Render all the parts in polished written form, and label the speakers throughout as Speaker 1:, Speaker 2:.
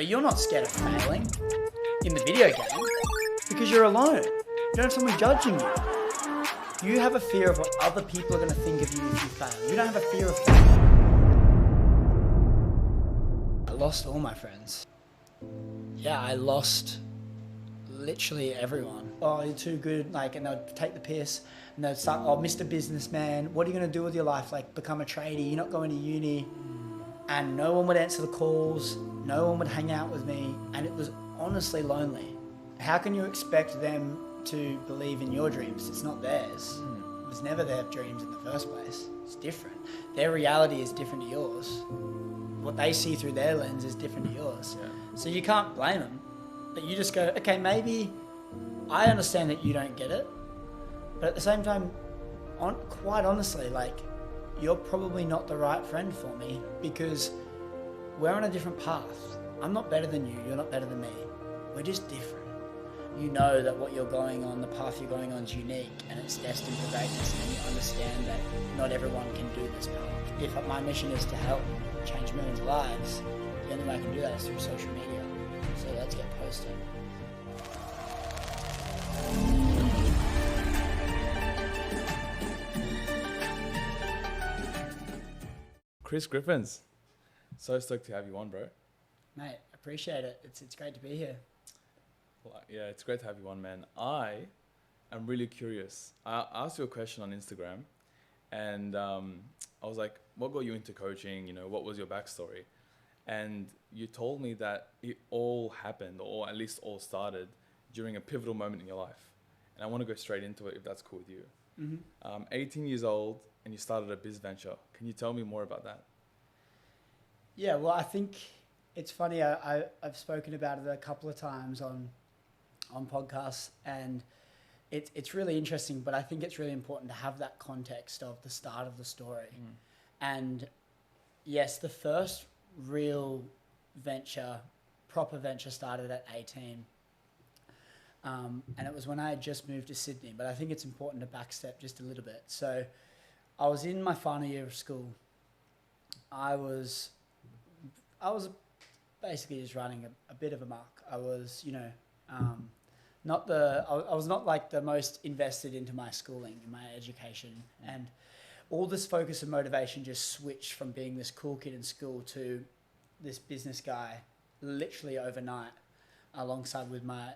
Speaker 1: You're not scared of failing in the video game because you're alone. You don't have someone judging you. You have a fear of what other people are going to think of you if you fail. You don't have a fear of failure. I lost all my friends. Yeah, I lost literally everyone. Oh, you're too good, like, and they'd take the piss and they'd start, oh, Mr. Businessman, what are you going to do with your life? Like, become a tradie, you're not going to uni. And no one would answer the calls, no one would hang out with me, and it was honestly lonely. How can you expect them to believe in your dreams? It's not theirs. It was never their dreams in the first place. It's different. Their reality is different to yours. What they see through their lens is different to yours. Yeah. So you can't blame them, but you just go, okay, maybe I understand that you don't get it, but at the same time, quite honestly, like, you're probably not the right friend for me because we're on a different path. I'm not better than you, you're not better than me. We're just different. You know that what you're going on, the path you're going on is unique and it's destined for greatness, and you understand that not everyone can do this path. If my mission is to help change millions of lives, the only way I can do that is through social media. So let's get posting.
Speaker 2: Chris Griffins, so stoked to have you on, bro.
Speaker 1: Mate, appreciate it. It's great to be here.
Speaker 2: Well, yeah, it's great to have you on, man. I am really curious. I asked you a question on Instagram, and I was like, what got you into coaching? You know, what was your backstory? And you told me that it all happened, or at least all started, during a pivotal moment in your life. And I want to go straight into it, if that's cool with you. 18 years old, and you started a biz venture. Can you tell me more about that?
Speaker 1: Yeah, well, I think it's funny. I've spoken about it a couple of times on podcasts, and it's really interesting, but I think it's really important to have that context of the start of the story. And yes, the first real venture, proper venture, started at 18. And it was when I had just moved to Sydney, but I think it's important to backstep just a little bit. So I was in my final year of school. I was basically just running a bit of a muck. I was, I was not like the most invested into my schooling and my education. And all this focus and motivation just switched from being this cool kid in school to this business guy literally overnight, alongside with my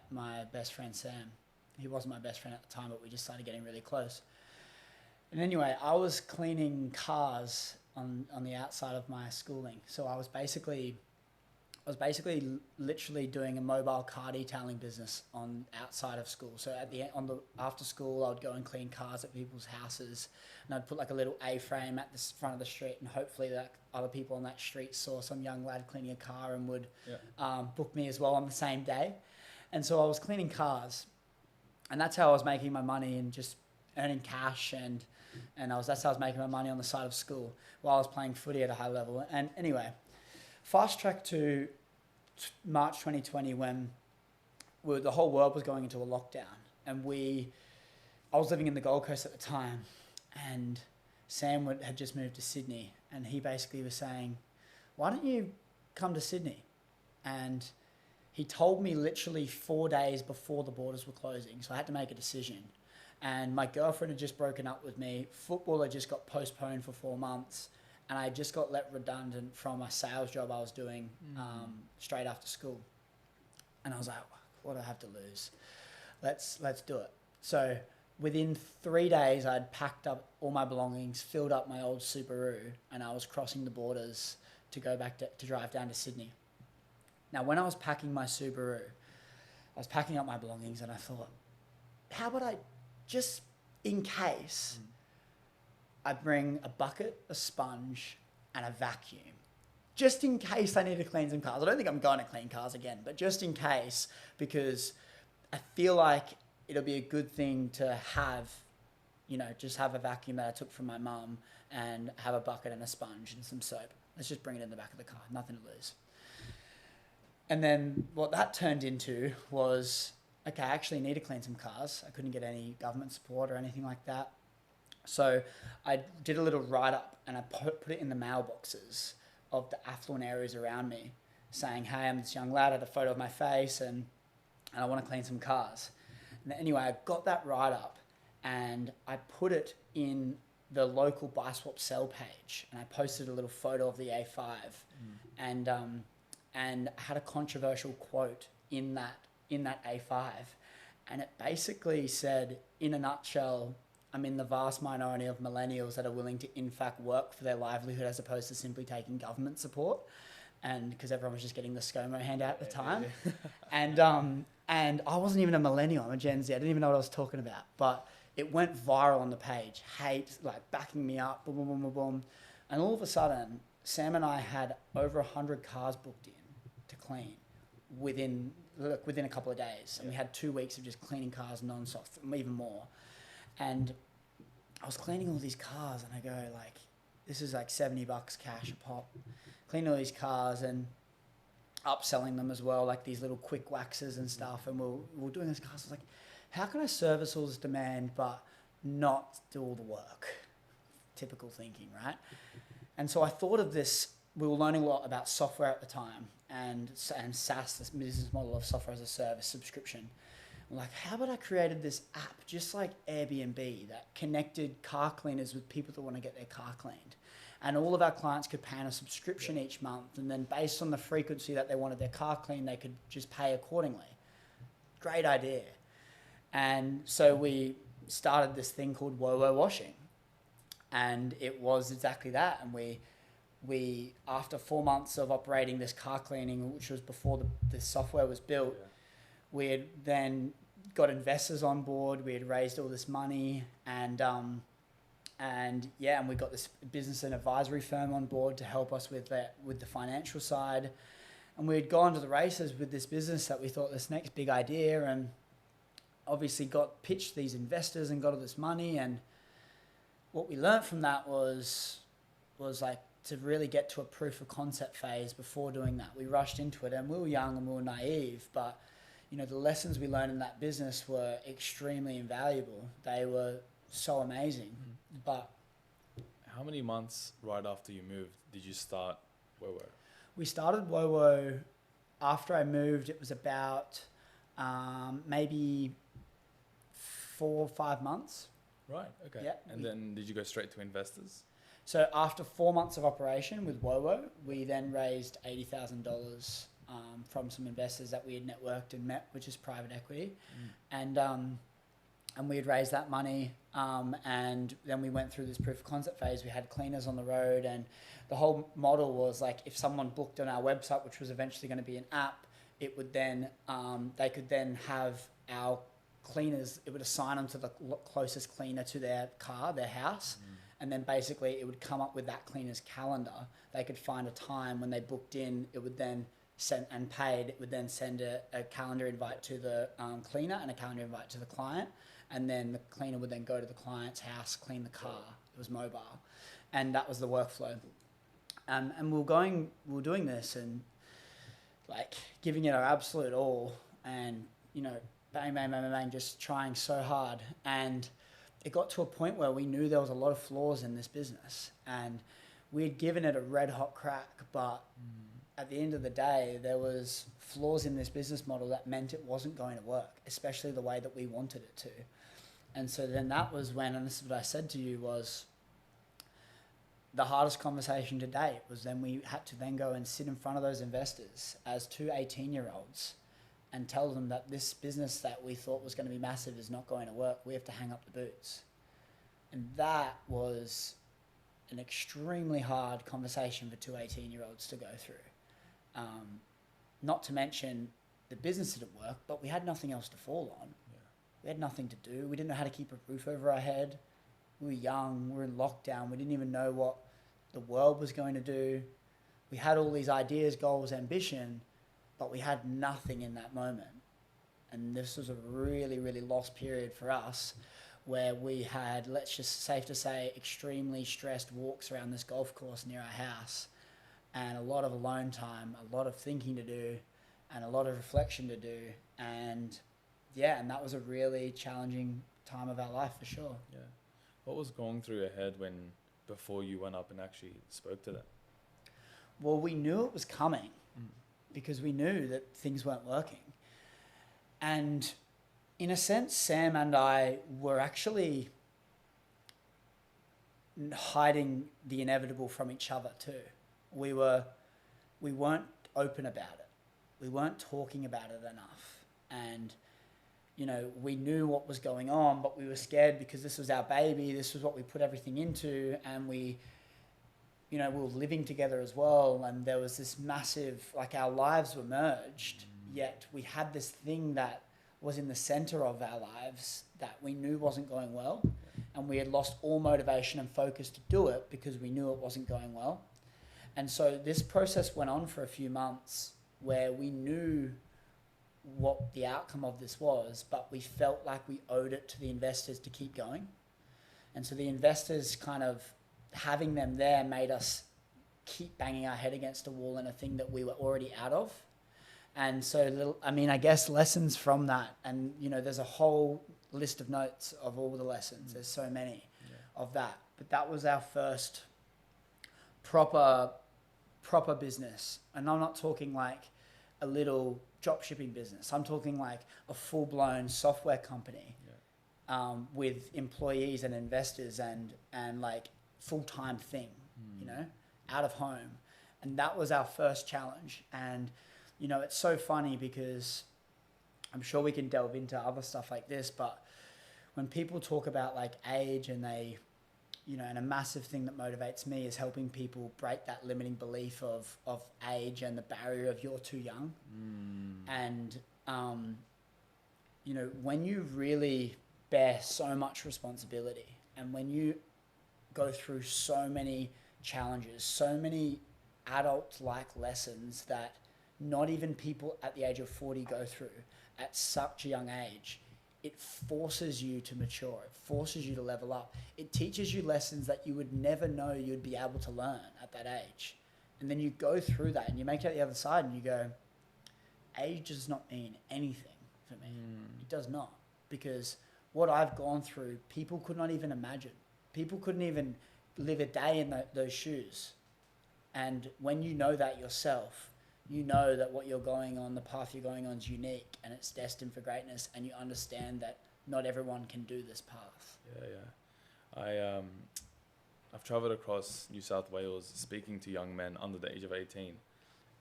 Speaker 1: best friend, Sam. He wasn't my best friend at the time, but we just started getting really close. And anyway, I was cleaning cars on the outside of my schooling. So I was basically literally doing a mobile car detailing business on outside of school. So after school, I would go and clean cars at people's houses, and I'd put like a little A-frame at the front of the street, and hopefully that other people on that street saw some young lad cleaning a car and would book me as well on the same day. And so I was cleaning cars, and that's how I was making my money and just earning cash, and that's how I was making my money on the side of school while I was playing footy at a high level. And anyway, fast track to March 2020 when the whole world was going into a lockdown, and I was living in the Gold Coast at the time, and Sam had just moved to Sydney, and he basically was saying, why don't you come to Sydney? And he told me literally 4 days before the borders were closing, so I had to make a decision. And my girlfriend had just broken up with me, football had just got postponed for 4 months, and I just got let redundant from a sales job I was doing straight after school. And I was like, what do I have to lose? Let's do it. So within 3 days, I'd packed up all my belongings, filled up my old Subaru, and I was crossing the borders to go back to drive down to Sydney. Now, when I was packing my Subaru, I was packing up my belongings, and I thought, how about I, just in case, I bring a bucket, a sponge, and a vacuum. Just in case I need to clean some cars. I don't think I'm going to clean cars again, but just in case, because I feel like it'll be a good thing to have, just have a vacuum that I took from my mum and have a bucket and a sponge and some soap. Let's just bring it in the back of the car. Nothing to lose. And then what that turned into was, okay, I actually need to clean some cars. I couldn't get any government support or anything like that. So I did a little write-up, and I put it in the mailboxes of the affluent areas around me. saying, hey, I'm this young lad, I had a photo of my face and I want to clean some cars. And anyway, I got that write-up and I put it in the local buy swap sell page, and I posted a little photo of the A5 and had a controversial quote in that A5, and it basically said, in a nutshell, I'm in the vast minority of millennials that are willing to in fact work for their livelihood as opposed to simply taking government support, and because everyone was just getting the ScoMo handout at the time. And I wasn't even a millennial, I'm a Gen Z, I didn't even know what I was talking about, but it went viral on the page, hate, like backing me up, boom, boom, boom, boom, boom. And all of a sudden, Sam and I had over 100 cars booked in to clean within a couple of days. And we had 2 weeks of just cleaning cars non-stop, even more. And I was cleaning all these cars and I go like, this is like $70 cash a pop. Cleaning all these cars and upselling them as well, like these little quick waxes and stuff. And we're doing this cars. I was like, how can I service all this demand but not do all the work? Typical thinking, right? And so I thought of this. We were learning a lot about software at the time and SaaS, this business model of software as a service subscription. I'm like, how about I created this app just like Airbnb that connected car cleaners with people that want to get their car cleaned. And all of our clients could pay on a subscription each month. And then based on the frequency that they wanted their car cleaned, they could just pay accordingly. Great idea. And so we started this thing called WoWo Washing. And it was exactly that. And we after 4 months of operating this car cleaning, which was before the software was built, we had then got investors on board. We had raised all this money and we got this business and advisory firm on board to help us with the financial side. And we had gone to the races with this business that we thought this next big idea, and obviously got pitched these investors and got all this money. And what we learned from that was like to really get to a proof of concept phase before doing that. We rushed into it and we were young and we were naive, but you know, the lessons we learned in that business were extremely invaluable. They were so amazing. But
Speaker 2: how many months right after you moved did you start WoWo?
Speaker 1: We started WoWo after I moved. It was about maybe 4 or 5 months.
Speaker 2: Right, okay.
Speaker 1: Yeah,
Speaker 2: and then did you go straight to investors?
Speaker 1: So after 4 months of operation with WoWo, we then raised $80,000 from some investors that we had networked and met, which is private equity. And we had raised that money, and then we went through this proof of concept phase. We had cleaners on the road, and the whole model was like, if someone booked on our website, which was eventually going to be an app, it would then they could then have our cleaners, it would assign them to the closest cleaner to their car, their house, and then basically it would come up with that cleaner's calendar. They could find a time when they booked in, it would then send and paid, it would then send a calendar invite to the cleaner and a calendar invite to the client, and then the cleaner would then go to the client's house, clean the car. It was mobile, and that was the workflow. And we were doing this and like giving it our absolute all, and you know, bang, bang, bang, bang, bang, just trying so hard. And it got to a point where we knew there was a lot of flaws in this business, and we had given it a red hot crack, but at the end of the day, there was flaws in this business model that meant it wasn't going to work, especially the way that we wanted it to. And so then that was when, and this is what I said to you, was the hardest conversation to date was then we had to then go and sit in front of those investors as two 18-year-olds and tell them that this business that we thought was going to be massive is not going to work. We have to hang up the boots. And that was an extremely hard conversation for two 18-year-olds to go through. Not to mention the business didn't work, but we had nothing else to fall on. Yeah. We had nothing to do. We didn't know how to keep a roof over our head. We were young. We were in lockdown. We didn't even know what the world was going to do. We had all these ideas, goals, ambition, but we had nothing in that moment. And this was a really, really lost period for us, where we had, let's just safe to say, extremely stressed walks around this golf course near our house, and a lot of alone time, a lot of thinking to do, and a lot of reflection to do. And yeah, and that was a really challenging time of our life for sure.
Speaker 2: Yeah. What was going through your head before you went up and actually spoke to them?
Speaker 1: Well, we knew it was coming. because we knew that things weren't working. And in a sense, Sam and I were actually hiding the inevitable from each other too. We weren't open about it. We weren't talking about it enough. And, we knew what was going on, but we were scared because this was our baby. This was what we put everything into. And we were living together as well. And there was this massive, our lives were merged, yet we had this thing that was in the center of our lives that we knew wasn't going well. And we had lost all motivation and focus to do it because we knew it wasn't going well. And so this process went on for a few months where we knew what the outcome of this was, but we felt like we owed it to the investors to keep going. And so the investors kind of having them there made us keep banging our head against a wall in a thing that we were already out of. And so, I guess lessons from that, and, there's a whole list of notes of all the lessons. There's so many of that. But that was our first proper business. And I'm not talking like a little drop shipping business. I'm talking like a full-blown software company with employees and investors and like full-time thing, out of home. And that was our first challenge. And, it's so funny because I'm sure we can delve into other stuff like this, but when people talk about like age and they, and a massive thing that motivates me is helping people break that limiting belief of age and the barrier of you're too young. And, when you really bear so much responsibility and when you go through so many challenges, so many adult-like lessons that not even people at the age of 40 go through at such a young age, it forces you to mature. It forces you to level up. It teaches you lessons that you would never know you'd be able to learn at that age. And then you go through that and you make it out the other side and you go, age does not mean anything for me. It does not. Because what I've gone through, people could not even imagine. People couldn't even live a day in those shoes. And when you know that yourself, you know that what you're going on, the path you're going on is unique and it's destined for greatness, and you understand that not everyone can do this path.
Speaker 2: I've traveled across New South Wales speaking to young men under the age of 18,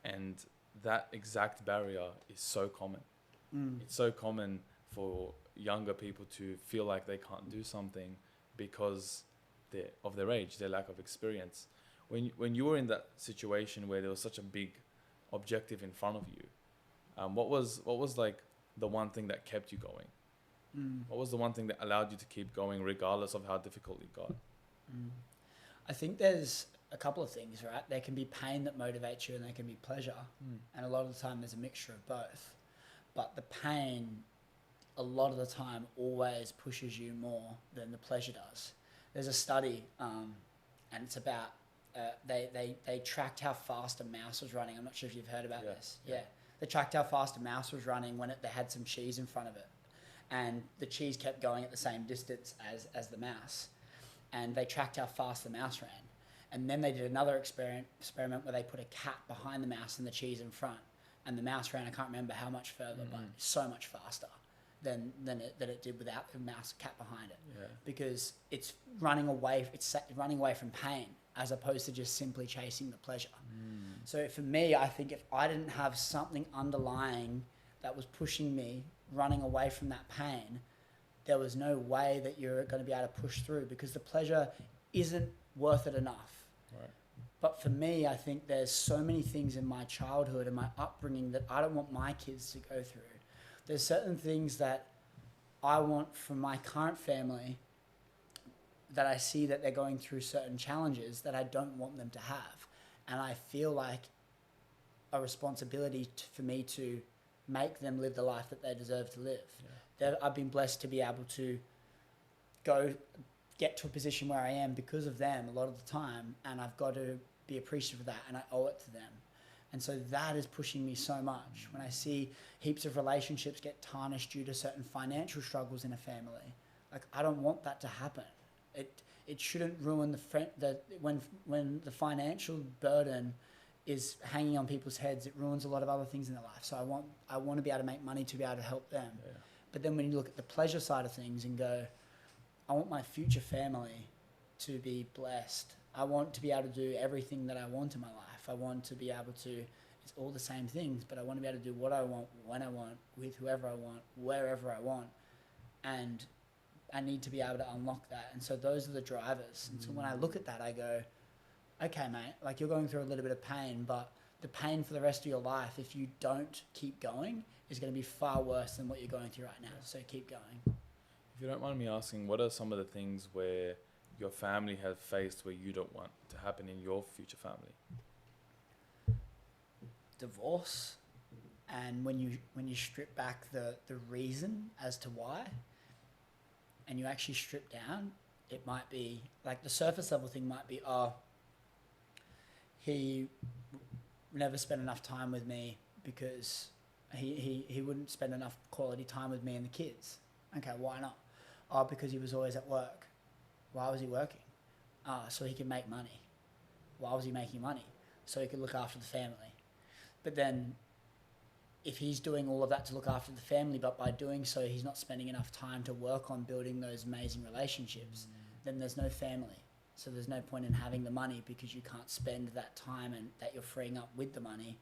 Speaker 2: and that exact barrier is so common. It's so common for younger people to feel like they can't do something because of their age, their lack of experience. When you were in that situation where there was such a big objective in front of you, what was like the one thing that kept you going? What was the one thing that allowed you to keep going regardless of how difficult it got?
Speaker 1: I think there's a couple of things, right? There can be pain that motivates you and there can be pleasure. And a lot of the time there's a mixture of both. But the pain, a lot of the time, always pushes you more than the pleasure does. There's a study, and it's about, they tracked how fast a mouse was running. I'm not sure if you've heard about this. Yeah. They tracked how fast a mouse was running when they had some cheese in front of it. And the cheese kept going at the same distance as the mouse. And they tracked how fast the mouse ran. And then they did another experiment where they put a cat behind the mouse and the cheese in front. And the mouse ran, I can't remember how much further, but so much faster than it did without the mouse cat behind it. Yeah. Because it's running away from pain as opposed to just simply chasing the pleasure. So for me, I think if I didn't have something underlying that was pushing me, running away from that pain, there was no way that you're going to be able to push through because the pleasure isn't worth it enough. Right. But for me, I think there's so many things in my childhood and my upbringing that I don't want my kids to go through. There's certain things that I want from my current family that I see that they're going through certain challenges that I don't want them to have. And I feel like a responsibility for me to make them live the life that they deserve to live. Yeah. I've been blessed to be able to get to a position where I am because of them a lot of the time, and I've got to be appreciative of that, and I owe it to them. And so that is pushing me so much. When I see heaps of relationships get tarnished due to certain financial struggles in a family, like I don't want that to happen. It shouldn't ruin when the financial burden is hanging on people's heads. It ruins a lot of other things in their life. So I want to be able to make money to be able to help them.
Speaker 2: Yeah.
Speaker 1: But then when you look at the pleasure side of things and go, I want my future family to be blessed. I want to be able to do everything that I want in my life. I want to be able to, it's all the same things, but I want to be able to do what I want, when I want, with whoever I want, wherever I want. And I need to be able to unlock that. And so those are the drivers. And so when I look at that, I go, okay, mate, like you're going through a little bit of pain, but the pain for the rest of your life, if you don't keep going, is going to be far worse than what you're going through right now. So keep going.
Speaker 2: If you don't mind me asking, what are some of the things where your family have faced where you don't want to happen in your future family?
Speaker 1: Divorce. And when you strip back the reason as to why, and you actually strip down, it might be, like the surface level thing might be, he never spent enough time with me because he wouldn't spend enough quality time with me and the kids. Okay, why not? Oh, because he was always at work. Why was he working? So he could make money. Why was he making money? So he could look after the family. But then if he's doing all of that to look after the family, but by doing so he's not spending enough time to work on building those amazing relationships, then there's no family. So there's no point in having the money because you can't spend that time and that you're freeing up with the money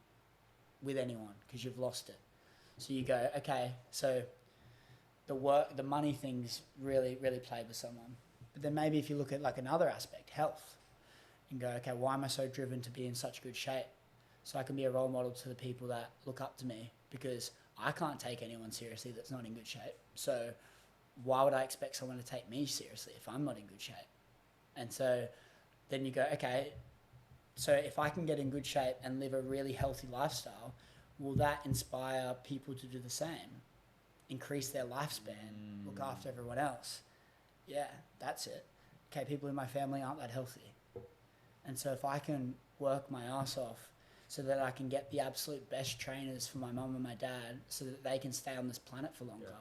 Speaker 1: with anyone because you've lost it. So you go, okay, so the money things really, really play with someone. But then maybe if you look at like another aspect, health, and go, okay, why am I so driven to be in such good shape? So I can be a role model to the people that look up to me because I can't take anyone seriously that's not in good shape. So why would I expect someone to take me seriously if I'm not in good shape? And so then you go, okay, so if I can get in good shape and live a really healthy lifestyle, will that inspire people to do the same? Increase their lifespan, look after everyone else. Yeah, that's it. Okay, people in my family aren't that healthy. And so if I can work my ass off so that I can get the absolute best trainers for my mum and my dad so that they can stay on this planet for longer,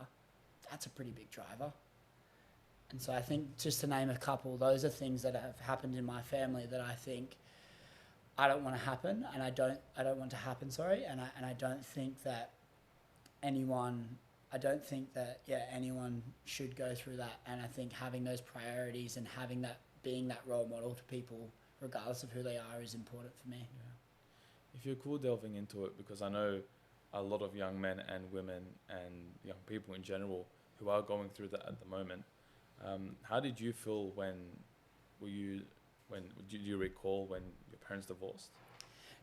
Speaker 1: that's a pretty big driver. And so I think, just to name a couple, those are things that have happened in my family that I think I don't want to happen, and I don't want to happen, and I don't think that anyone should go through that. And I think having those priorities and having that, being that role model to people, regardless of who they are, is important for me.
Speaker 2: Yeah. If you're cool delving into it, because I know a lot of young men and women and young people in general who are going through that at the moment. How did you feel do you recall when your parents divorced?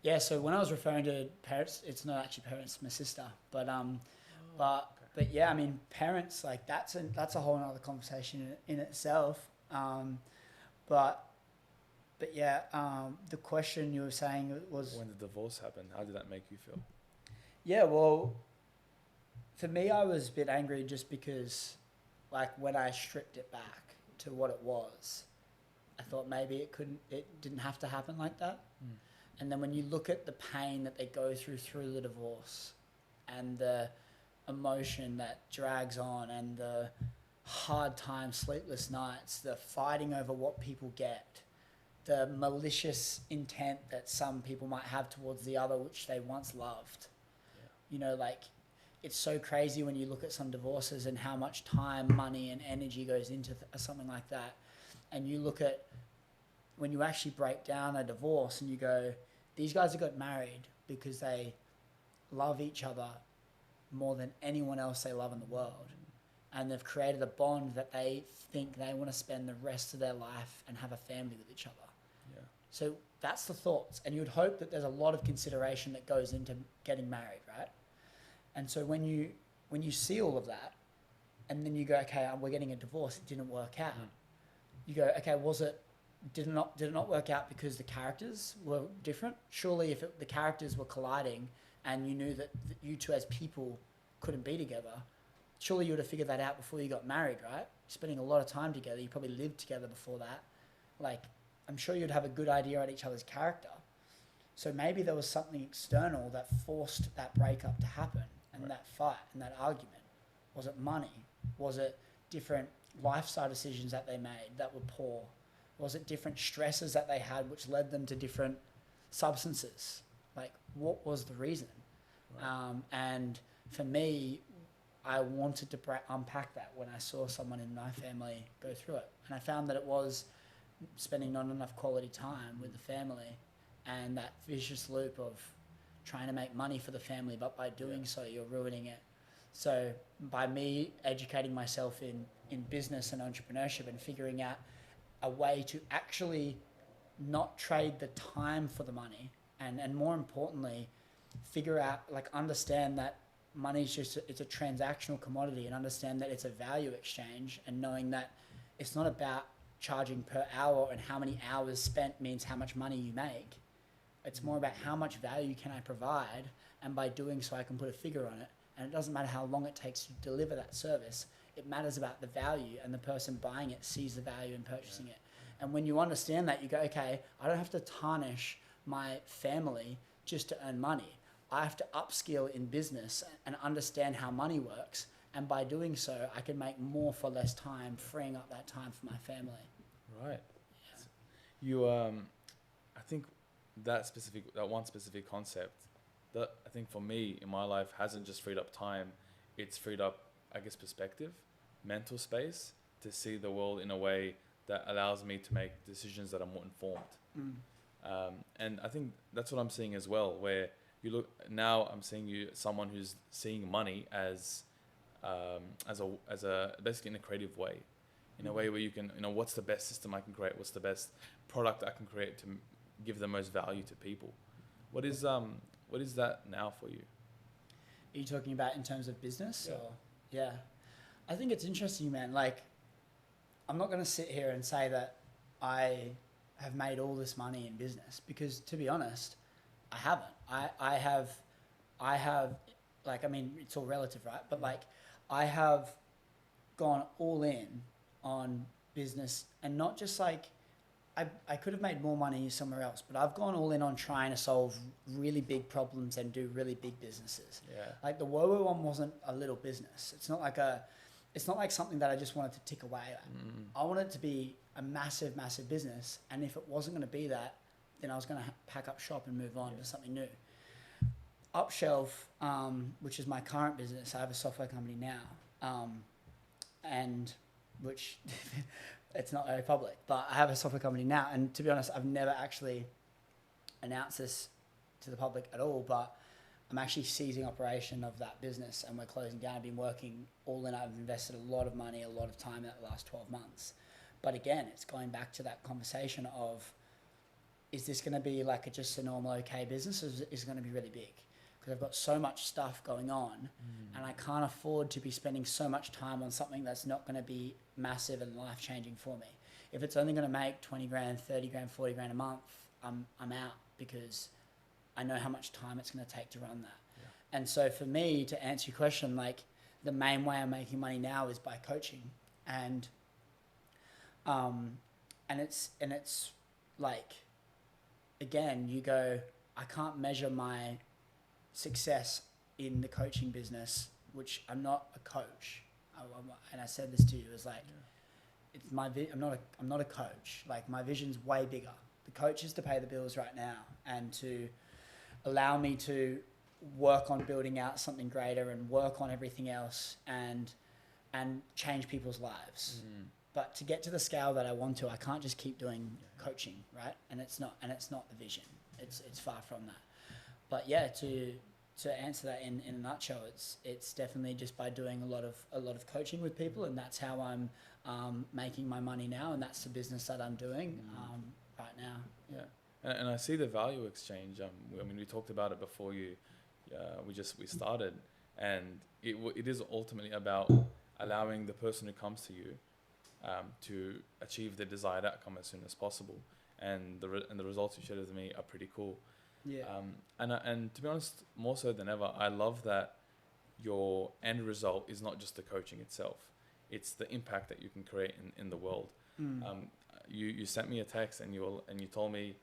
Speaker 1: Yeah, so when I was referring to parents, it's not actually parents, my sister, but yeah, I mean, parents, like that's a whole other conversation in itself. But yeah, the question you were saying was,
Speaker 2: when the divorce happened, how did that make you feel?
Speaker 1: Yeah, well, for me, I was a bit angry just because, like, when I stripped it back to what it was, I thought maybe it didn't have to happen like that. And then when you look at the pain that they go through the divorce and the emotion that drags on and the hard times, sleepless nights, the fighting over what people get, the malicious intent that some people might have towards the other, which they once loved. Yeah. You know, like, it's so crazy when you look at some divorces and how much time, money, and energy goes into something like that. And you look at when you actually break down a divorce and you go, these guys have got married because they love each other more than anyone else they love in the world. And they've created a bond that they think they want to spend the rest of their life and have a family with each other. Yeah. So that's the thoughts. And you'd hope that there's a lot of consideration that goes into getting married, right? And so when you see all of that, and then you go, okay, we're getting a divorce, it didn't work out. You go, okay, did it not work out because the characters were different? Surely if the characters were colliding and you knew that you two as people couldn't be together, surely you would have figured that out before you got married, right? You're spending a lot of time together. You probably lived together before that. Like, I'm sure you'd have a good idea on each other's character. So maybe there was something external that forced that breakup to happen and that fight and that argument. Was it money? Was it different lifestyle decisions that they made that were poor? Was it different stresses that they had which led them to different substances? Like, what was the reason?
Speaker 2: Right.
Speaker 1: And for me, I wanted to unpack that when I saw someone in my family go through it. And I found that it was spending not enough quality time with the family and that vicious loop of trying to make money for the family, but by doing so, you're ruining it. So by me educating myself in business and entrepreneurship and figuring out a way to actually not trade the time for the money and more importantly, figure out, like, understand that money is just it's a transactional commodity, and understand that it's a value exchange, and knowing that it's not about charging per hour and how many hours spent means how much money you make. It's more about how much value can I provide, and by doing so I can put a figure on it, and it doesn't matter how long it takes to deliver that service. It matters about the value, and the person buying it sees the value in purchasing it. And when you understand that, you go, okay, I don't have to tarnish my family just to earn money. I have to upskill in business and understand how money works. And by doing so, I can make more for less time, freeing up that time for my family.
Speaker 2: Right.
Speaker 1: Yeah.
Speaker 2: You, I think that one specific concept, that I think for me in my life hasn't just freed up time, it's freed up, I guess, perspective, mental space to see the world in a way that allows me to make decisions that are more informed. And I think that's what I'm seeing as well, where you look now, I'm seeing you someone who's seeing money as a basically in a creative way, in a way where you can, what's the best system I can create, what's the best product I can create to give the most value to people. What is that now for you?
Speaker 1: Are you talking about in terms of business?
Speaker 2: Yeah.
Speaker 1: Or yeah, I think it's interesting, man. Like, I'm not going to sit here and say that I have made all this money in business, because to be honest, I haven't. I have, like, I mean, it's all relative, right? But like, I have gone all in on business, and not just like, I could have made more money somewhere else, but I've gone all in on trying to solve really big problems and do really big businesses.
Speaker 2: Yeah.
Speaker 1: Like the WoWo one wasn't a little business. It's not like something that I just wanted to tick away at. I wanted it to be a massive, massive business. And if it wasn't going to be that, then I was going to pack up shop and move on to something new. Upshelf, which is my current business, I have a software company now, and which it's not very public, but I have a software company now. And to be honest, I've never actually announced this to the public at all, but I'm actually ceasing operation of that business, and we're closing down. I've been working all in. I've invested a lot of money, a lot of time in the last 12 months. But again, it's going back to that conversation of, is this going to be like just a normal okay business, or is it going to be really big? Because I've got so much stuff going on, and I can't afford to be spending so much time on something that's not going to be massive and life-changing for me. If it's only going to make 20 grand, 30 grand, 40 grand a month, I'm out, because I know how much time it's going to take to run that. Yeah. And so for me, to answer your question, like, the main way I'm making money now is by coaching, and it's like, again, you go, I can't measure my success in the coaching business, which I'm not a coach. And I said this to you, it's like, it's I'm not a coach. Like, my vision's way bigger. The coach is to pay the bills right now and to allow me to work on building out something greater and work on everything else and change people's lives. But to get to the scale that I want to, I can't just keep doing coaching, right? And it's not the vision. It's far from that. But yeah, to answer that in a nutshell, it's definitely just by doing a lot of coaching with people, and that's how I'm making my money now, and that's the business that I'm doing right now.
Speaker 2: Yeah, and I see the value exchange. I mean, we talked about it before we started, and it is ultimately about allowing the person who comes to you to achieve the desired outcome as soon as possible, and the results you shared with me are pretty cool.
Speaker 1: Yeah.
Speaker 2: And to be honest, more so than ever, I love that your end result is not just the coaching itself; it's the impact that you can create in the world. You sent me a text and you told me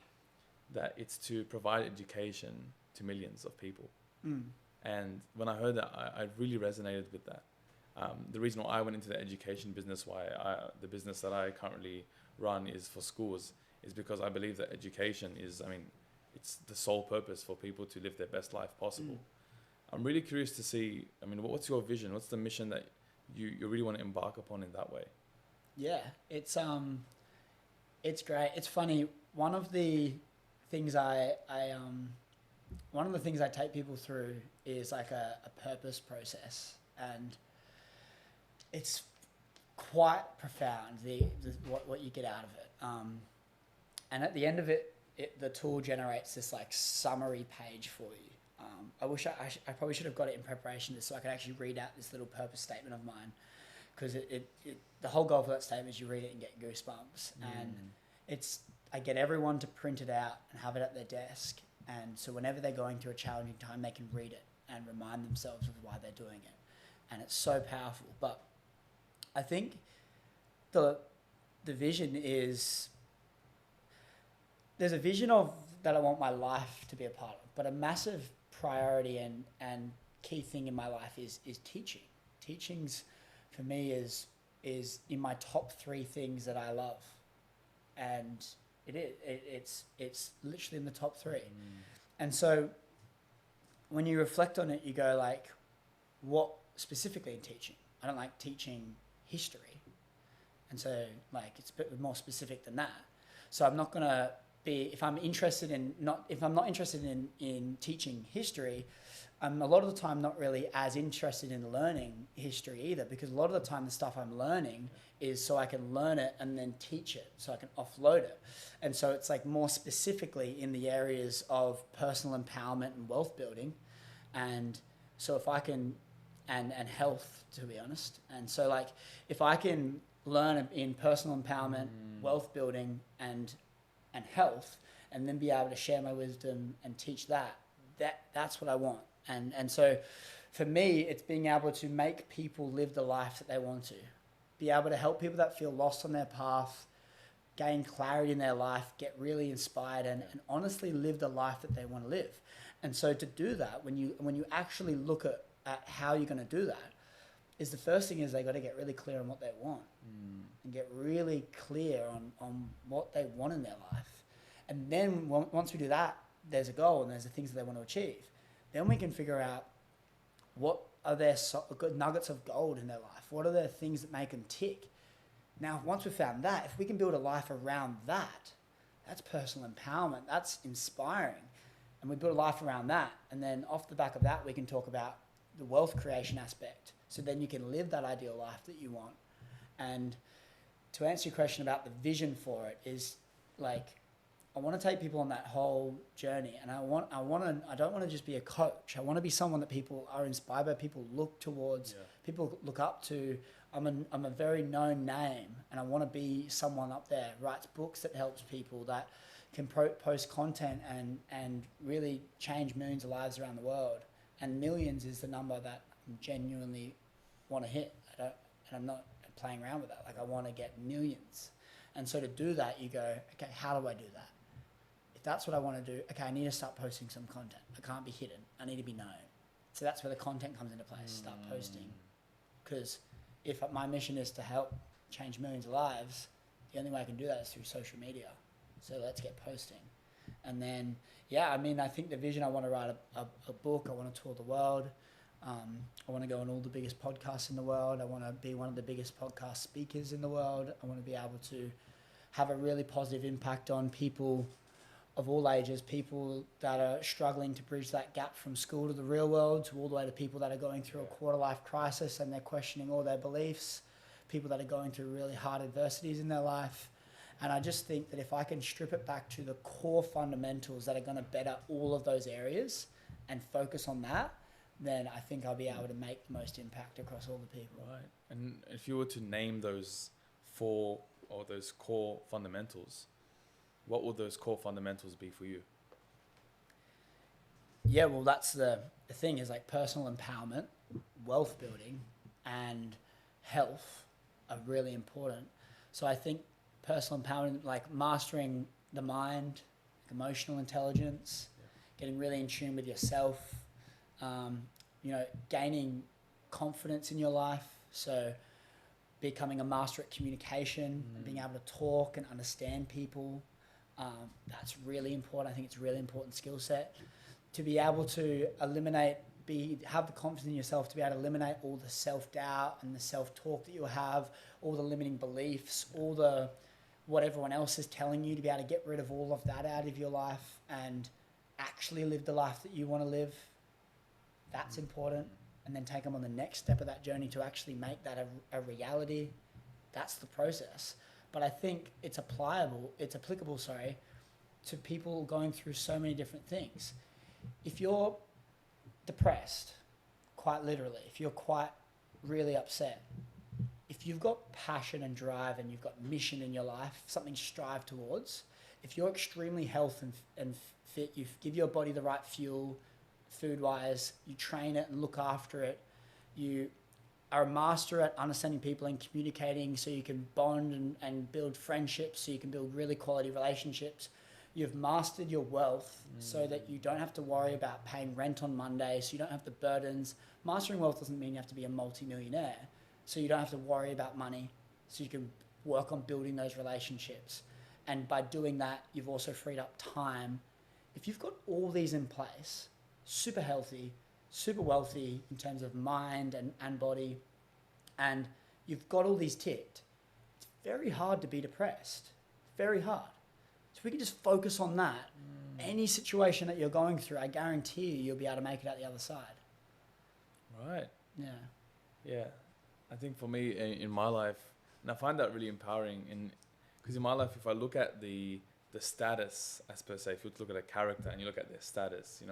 Speaker 2: that it's to provide education to millions of people. And when I heard that, I really resonated with that. The reason why I went into the education business, the business that I currently run is for schools, is because I believe that education is it's the sole purpose for people to live their best life possible. I'm really curious to see, I mean, what's your vision? What's the mission that you really want to embark upon in that way?
Speaker 1: Yeah, it's great. It's funny. One of the things I take people through is like a purpose process, and it's quite profound. What you get out of it. And at the end of it, the tool generates this like summary page for you. I wish I probably should have got it in preparation so I could actually read out this little purpose statement of mine, because the whole goal for that statement is you read it and get goosebumps. And I get everyone to print it out and have it at their desk, and so whenever they're going through a challenging time, they can read it and remind themselves of why they're doing it, and it's so powerful. But I think the vision is, there's a vision of that I want my life to be a part of, but a massive priority and key thing in my life is teaching. Teaching's for me is in my top 3 things that I love, and it's literally in the top 3. And so when you reflect on it, you go like, what specifically in teaching? I don't like teaching history, and so like it's a bit more specific than that. So I'm not gonna be, if I'm not interested in teaching history, I'm a lot of the time not really as interested in learning history either, because a lot of the time the stuff I'm learning is so I can learn it and then teach it, so I can offload it. And so it's like more specifically in the areas of personal empowerment and wealth building. And so if I can, and health, to be honest. And so like if I can learn in personal empowerment, wealth building and health, and then be able to share my wisdom and teach that's what I want. And so for me, it's being able to make people live the life that they want to, be able to help people that feel lost on their path, gain clarity in their life, get really inspired, and honestly live the life that they want to live. And so to do that, when you actually look at how you're going to do that, is the first thing is they got to get really clear on what they want, and get really clear on what they want in their life. And then once we do that, there's a goal and there's the things that they want to achieve. Then we can figure out what are their good nuggets of gold in their life. What are the things that make them tick? Now, once we've found that, if we can build a life around that, that's personal empowerment. That's inspiring. And we build a life around that. And then off the back of that, we can talk about the wealth creation aspect. So then you can live that ideal life that you want. And to answer your question about the vision for it is like, I want to take people on that whole journey, and I don't want to just be a coach. I want to be someone that people are inspired by, people look towards, people look up to. I'm a very known name, and I want to be someone up there, writes books that helps people, that can post content and really change millions of lives around the world. And millions is the number that I genuinely want to hit. And I'm not playing around with that. Like, I want to get millions. And so to do that, you go, okay, how do I do that? If that's what I want to do, okay, I need to start posting some content. I can't be hidden. I need to be known. So that's where the content comes into play. Start posting. Because if my mission is to help change millions of lives, the only way I can do that is through social media. So let's get posting. And then, I think the vision, I want to write a book. I want to tour the world. I want to go on all the biggest podcasts in the world. I want to be one of the biggest podcast speakers in the world. I want to be able to have a really positive impact on people of all ages, people that are struggling to bridge that gap from school to the real world, to all the way to people that are going through a quarter-life crisis and they're questioning all their beliefs, people that are going through really hard adversities in their life. And I just think that if I can strip it back to the core fundamentals that are going to better all of those areas and focus on that, then I think I'll be able to make the most impact across all the people.
Speaker 2: Right. And if you were to name those 4 or those core fundamentals, what would those core fundamentals be for you?
Speaker 1: Yeah, well, that's the thing is like personal empowerment, wealth building, and health are really important. So I think personal empowerment, like mastering the mind, emotional intelligence, getting really in tune with yourself, gaining confidence in your life. So becoming a master at communication, and being able to talk and understand people, That's really important. I think it's a really important skill set to be able to have the confidence in yourself to be able to eliminate all the self-doubt and the self-talk that you have, all the limiting beliefs, all the what everyone else is telling you, to be able to get rid of all of that out of your life and actually live the life that you want to live. That's important. And then take them on the next step of that journey to actually make that a reality. That's the process. But I think it's applicable, to people going through so many different things. If you're depressed, quite literally, if you're quite really upset, if you've got passion and drive and you've got mission in your life, something to strive towards, if you're extremely healthy and fit, you give your body the right fuel, food-wise, you train it and look after it, you are a master at understanding people and communicating so you can bond and build friendships, so you can build really quality relationships. You've mastered your wealth so that you don't have to worry about paying rent on Monday, so you don't have the burdens. Mastering wealth doesn't mean you have to be a multi-millionaire, so you don't have to worry about money, so you can work on building those relationships. And by doing that, you've also freed up time. If you've got all these in place, super healthy, super wealthy in terms of mind and body, and you've got all these ticked, it's very hard to be depressed. Very hard. So if we can just focus on that, any situation that you're going through, I guarantee you'll be able to make it out the other side.
Speaker 2: Right.
Speaker 1: Yeah.
Speaker 2: Yeah. I think for me in my life, and I find that really empowering, because in my life, if I look at the status, as per se, if you look at a character and you look at their status,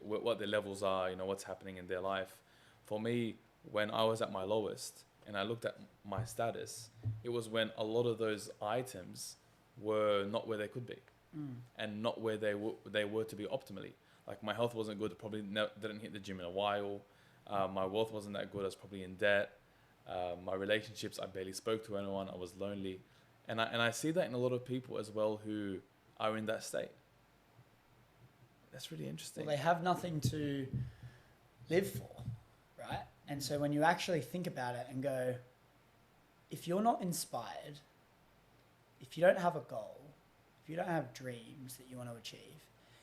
Speaker 2: what their levels are, what's happening in their life. For me, when I was at my lowest and I looked at my status, it was when a lot of those items were not where they could be and not where they were to be optimally. Like my health wasn't good, probably didn't hit the gym in a while. My wealth wasn't that good, I was probably in debt. My relationships, I barely spoke to anyone, I was lonely. And I see that in a lot of people as well who are in that state. That's really interesting.
Speaker 1: Well, they have nothing to live for, right? And so when you actually think about it and go, if you're not inspired, if you don't have a goal, if you don't have dreams that you want to achieve,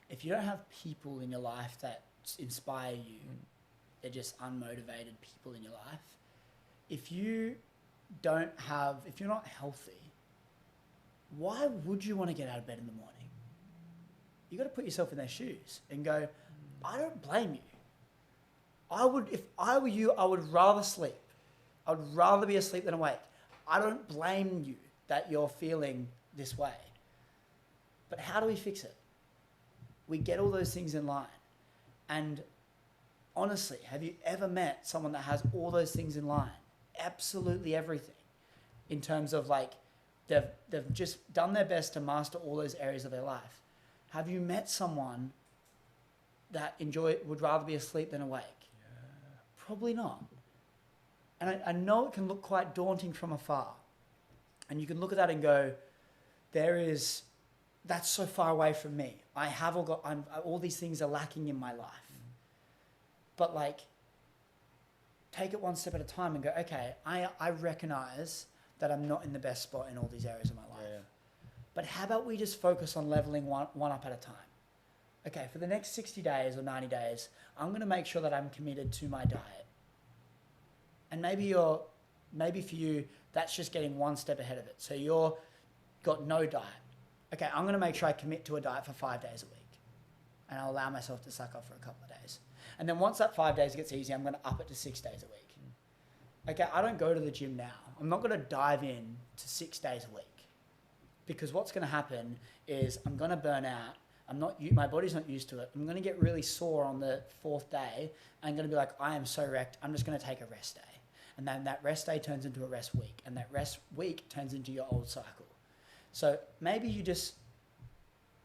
Speaker 1: if you don't have people in your life that inspire you, they're just unmotivated people in your life. If you're not healthy, why would you want to get out of bed in the morning? You got to put yourself in their shoes and go, I don't blame you. If I were you, I would rather sleep. I would rather be asleep than awake. I don't blame you that you're feeling this way. But how do we fix it? We get all those things in line. And honestly, have you ever met someone that has all those things in line? Absolutely everything. In terms of they've just done their best to master all those areas of their life. Have you met someone that would rather be asleep than awake?
Speaker 2: Yeah.
Speaker 1: Probably not. And I know it can look quite daunting from afar. And you can look at that and go, that's so far away from me. All these things are lacking in my life. But take it one step at a time and go, okay, I recognize that I'm not in the best spot in all these areas of my life.
Speaker 2: Yeah.
Speaker 1: But how about we just focus on leveling one up at a time? Okay, for the next 60 days or 90 days, I'm going to make sure that I'm committed to my diet. And maybe for you, that's just getting one step ahead of it. So you're got no diet. Okay, I'm going to make sure I commit to a diet for 5 days a week. And I'll allow myself to suck off for a couple of days. And then once that 5 days gets easy, I'm going to up it to 6 days a week. Okay, I don't go to the gym now. I'm not going to dive in to 6 days a week. Because what's going to happen is I'm going to burn out. My body's not used to it. I'm going to get really sore on the 4th day. I'm going to be like, I am so wrecked. I'm just going to take a rest day. And then that rest day turns into a rest week. And that rest week turns into your old cycle. So maybe you just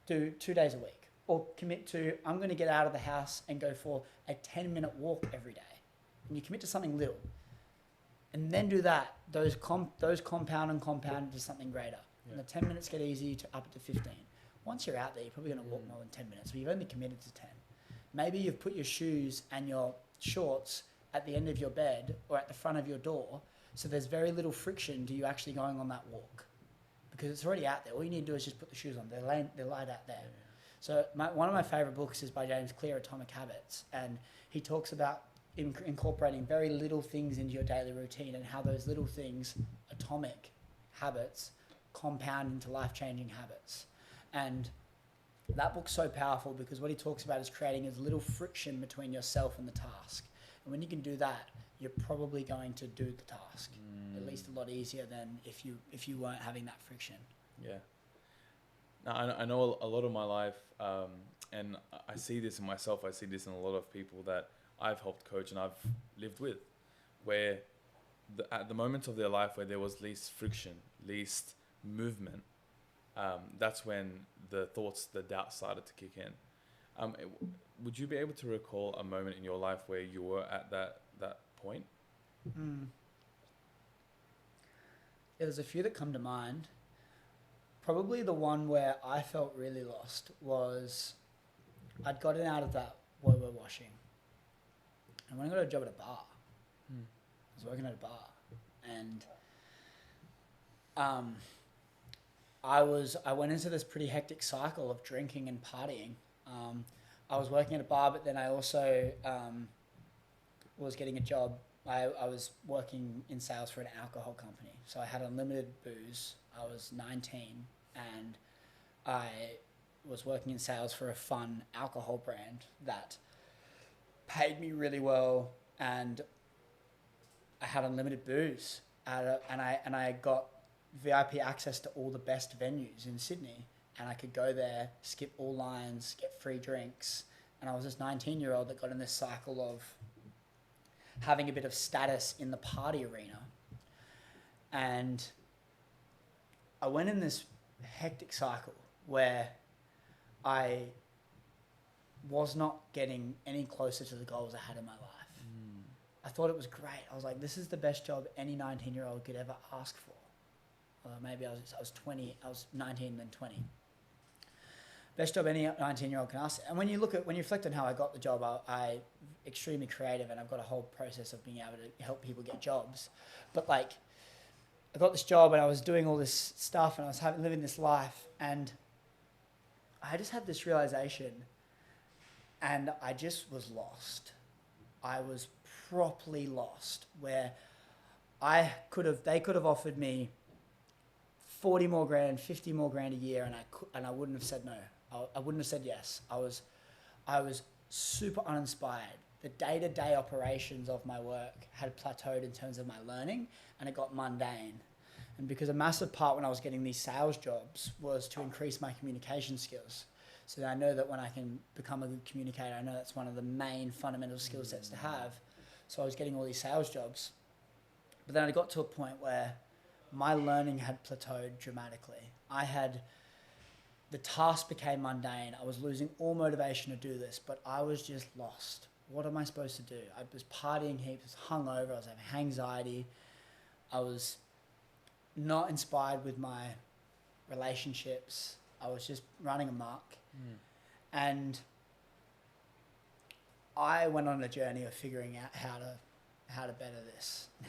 Speaker 1: do 2 days a week. Or commit to, I'm going to get out of the house and go for a 10-minute walk every day. And you commit to something little. And then do that. Those compound into something greater. Yeah. And the 10 minutes get easy to up it to 15. Once you're out there, you're probably going to walk more than 10 minutes, but you've only committed to 10. Maybe you've put your shoes and your shorts at the end of your bed or at the front of your door, so there's very little friction to you actually going on that walk. because it's already out there. All you need to do is just put the shoes on. They're laid out there. So one of my favorite books is by James Clear, Atomic Habits, and he talks about incorporating very little things into your daily routine and how those little things, atomic habits, compound into life-changing habits. And that book's so powerful because what he talks about is creating as little friction between yourself and the task. And when you can do that, you're probably going to do the task at least a lot easier than if you weren't having that friction.
Speaker 2: Yeah. Now, I know a lot of my life, and I see this in myself, I see this in a lot of people that I've helped coach and I've lived with, where at the moments of their life where there was least friction, least movement, that's when the thoughts, the doubt started to kick in. Would you be able to recall a moment in your life where you were at that point?
Speaker 1: Yeah, there's a few that come to mind. Probably the one where I felt really lost was I'd gotten out of that woe washing. And when I got a job at a bar, I was working at a bar, and I went into this pretty hectic cycle of drinking and partying. I was working at a bar, but then I also was getting a job. I was working in sales for an alcohol company. So I had unlimited booze. I was 19 and I was working in sales for a fun alcohol brand that paid me really well, and I had unlimited booze and I got VIP access to all the best venues in Sydney, and I could go there, skip all lines, get free drinks, and I was this 19-year-old that got in this cycle of having a bit of status in the party arena. And I went in this hectic cycle where I was not getting any closer to the goals I had in my life. I thought it was great. I was like, this is the best job any 19-year-old could ever ask for. Maybe I was 20, I was 19 then 20. Best job any 19-year-old can ask. And when you reflect on how I got the job, I extremely creative, and I've got a whole process of being able to help people get jobs. But like, I got this job and I was doing all this stuff and I was living this life, and I just had this realization, and I just was lost. I was properly lost, where they could have offered me 40 more grand, 50 more grand a year, and I wouldn't have said no. I wouldn't have said yes. I was super uninspired. The day-to-day operations of my work had plateaued in terms of my learning, and it got mundane. And because a massive part when I was getting these sales jobs was to increase my communication skills. So I know that when I can become a good communicator, I know that's one of the main fundamental skill sets to have. So I was getting all these sales jobs. But then I got to a point where my learning had plateaued dramatically. The task became mundane. I was losing all motivation to do this, but I was just lost. What am I supposed to do? I was partying heaps, hungover, I was having anxiety. I was not inspired with my relationships. I was just running amok. And I went on a journey of figuring out how to better this, and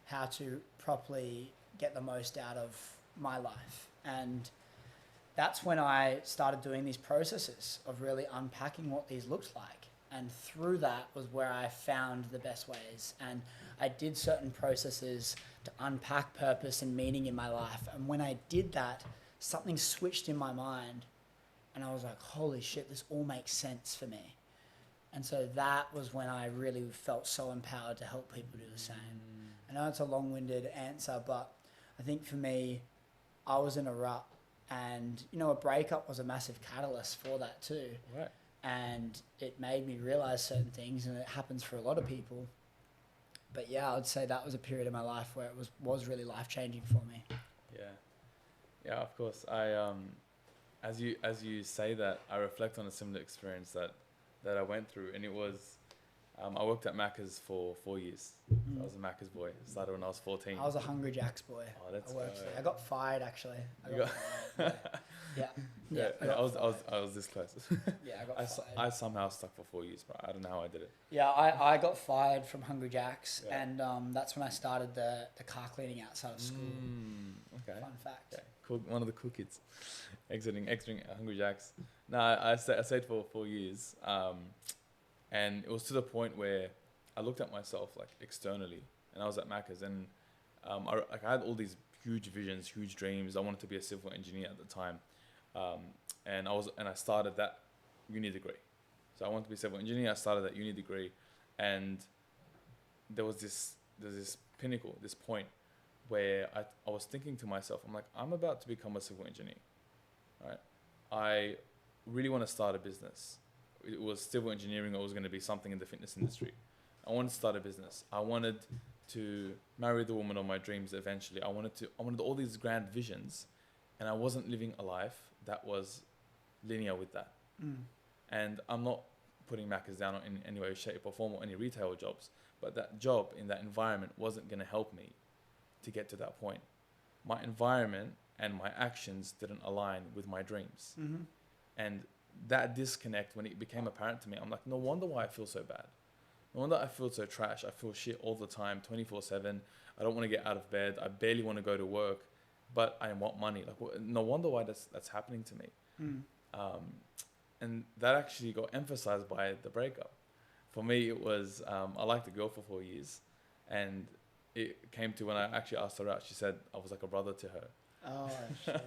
Speaker 1: how to properly get the most out of my life. And that's when I started doing these processes of really unpacking what these looked like. And through that was where I found the best ways. And I did certain processes to unpack purpose and meaning in my life. And when I did that, something switched in my mind. And I was like, holy shit, this all makes sense for me. And so that was when I really felt so empowered to help people do the same. I know it's a long-winded answer, but I think for me, I was in a rut, and a breakup was a massive catalyst for that too.
Speaker 2: Right.
Speaker 1: And it made me realize certain things, and it happens for a lot of people. But yeah, I would say that was a period of my life where it was really life-changing for me.
Speaker 2: Yeah, of course. I as you say that, I reflect on a similar experience that I went through, and it was I worked at Macca's for 4 years. I was a Macca's boy. Started when I was 14.
Speaker 1: I was a Hungry Jack's boy.
Speaker 2: Oh, that's
Speaker 1: I got fired, actually. Yeah.
Speaker 2: Yeah,
Speaker 1: I
Speaker 2: yeah,
Speaker 1: got fired.
Speaker 2: I was this close.
Speaker 1: Yeah, I got fired.
Speaker 2: I somehow stuck for 4 years, bro. I don't know how I did it.
Speaker 1: Yeah, I got fired from Hungry Jack's,
Speaker 2: Yeah.
Speaker 1: and that's when I started the car cleaning outside of school.
Speaker 2: Okay.
Speaker 1: Fun fact.
Speaker 2: Okay. Cool. One of the cool kids, exiting Hungry Jack's. No, I stayed for 4 years, and it was to the point where I looked at myself like externally, and I was at Macca's, and I had all these huge visions, huge dreams. I wanted to be a civil engineer at the time, and I started that uni degree. So I wanted to be a civil engineer. I started that uni degree, and there's this pinnacle, this point where I was thinking to myself, I'm like, I'm about to become a civil engineer, right? I really want to start a business. It was civil engineering, or it was going to be something in the fitness industry. I wanted to start a business. I wanted to marry the woman of my dreams eventually. I wanted all these grand visions, and I wasn't living a life that was linear with that. And I'm not putting Macca's down in any way, shape or form, or any retail jobs, but that job in that environment wasn't going to help me to get to that point. My environment and my actions didn't align with my dreams. And that disconnect, when it became apparent to me, I'm like, no wonder why I feel so bad. No wonder I feel so trash. I feel shit all the time, 24/7. I don't want to get out of bed. I barely want to go to work, but I want money. Like, no wonder why that's happening to me. And that actually got emphasized by the breakup. For me, it was, I liked a girl for 4 years, and it came to when I actually asked her out. She said I was like a brother to her.
Speaker 1: Oh shit.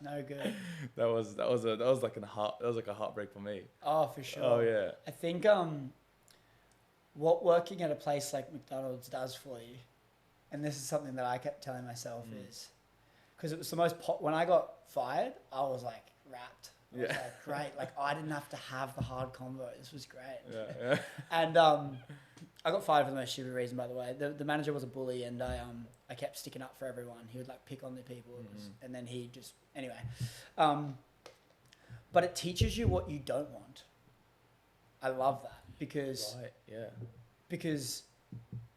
Speaker 1: No good.
Speaker 2: That was like a heartbreak for me.
Speaker 1: Oh, for sure.
Speaker 2: Oh yeah.
Speaker 1: I think what working at a place like McDonald's does for you, and this is something that I kept telling myself is, because it was the most when I got fired, I was like wrapped. I was like, great. Like, I didn't have to have the hard convo. This was great.
Speaker 2: Yeah.
Speaker 1: And I got fired for the most stupid reason, by the way. The manager was a bully, and I kept sticking up for everyone. He would like pick on the people, and then he just anyway. But it teaches you what you don't want. I love that because because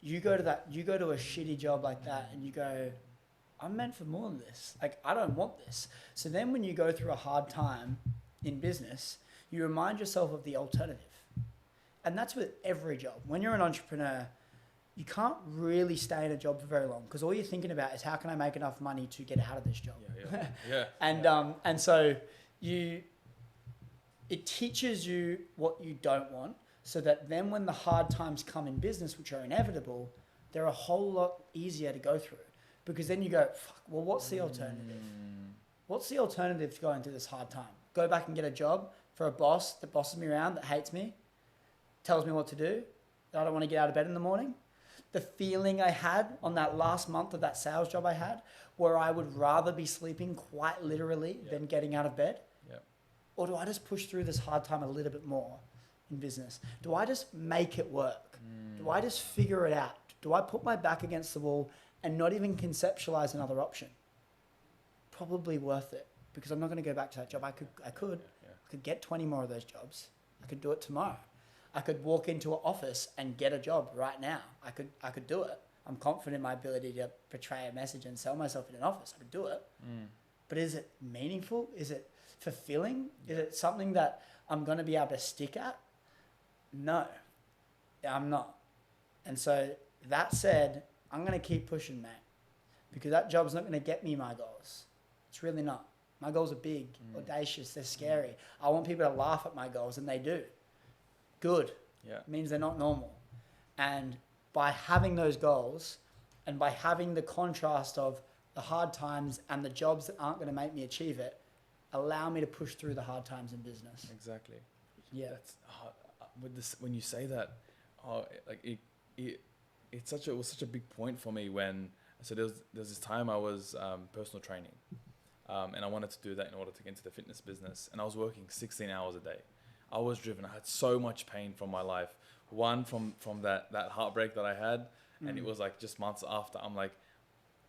Speaker 1: you go to a shitty job like that, and you go, I'm meant for more than this. Like, I don't want this. So then when you go through a hard time in business, you remind yourself of the alternative. And that's with every job. When you're an entrepreneur, you can't really stay in a job for very long, because all you're thinking about is, how can I make enough money to get out of this job? And so it teaches you what you don't want, so that then when the hard times come in business, which are inevitable, they're a whole lot easier to go through. Because then you go, fuck, well, what's the alternative? What's the alternative to going through this hard time? Go back and get a job for a boss that bosses me around, that hates me, tells me what to do, that I don't want to get out of bed in the morning. The feeling I had on that last month of that sales job I had, where I would rather be sleeping quite literally than getting out of bed. Or do I just push through this hard time a little bit more in business? Do I just make it work? Do I just figure it out? Do I put my back against the wall and not even conceptualize another option? Probably worth it, because I'm not going to go back to that job. I could get 20 more of those jobs. I could do it tomorrow. I could walk into an office and get a job right now. I could do it. I'm confident in my ability to portray a message and sell myself in an office. I could do it. But is it meaningful? Is it fulfilling? Is it something that I'm going to be able to stick at? No, I'm not. And so that said, I'm going to keep pushing, mate, because that job's not going to get me my goals. It's really not. My goals are big, audacious, they're scary. I want people to laugh at my goals, and they do. Good. It means they're not normal. And by having those goals, and by having the contrast of the hard times and the jobs that aren't going to make me achieve it, allow me to push through the hard times in business.
Speaker 2: Exactly.
Speaker 1: Yeah.
Speaker 2: That's with this, when you say that, it was such a big point for me when, so there was this time I was personal training, and I wanted to do that in order to get into the fitness business, and I was working 16 hours a day. I was driven. I had so much pain from my life. One, from that heartbreak that I had, and it was like just months after. I'm like,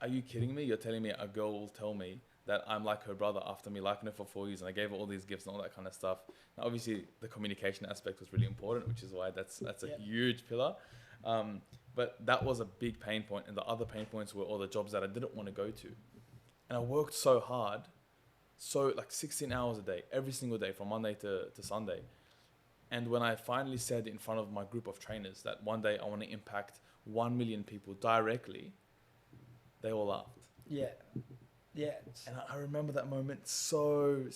Speaker 2: are you kidding me? You're telling me a girl will tell me that I'm like her brother after me liking her for 4 years, and I gave her all these gifts and all that kind of stuff. Now, obviously, the communication aspect was really important, which is why that's a huge pillar. But that was a big pain point, and the other pain points were all the jobs that I didn't want to go to. And I worked so hard so like 16 hours a day, every single day from Monday to Sunday. And when I finally said in front of my group of trainers that one day I want to impact 1 million people directly, they all laughed.
Speaker 1: Yeah. Yeah.
Speaker 2: And I remember that moment so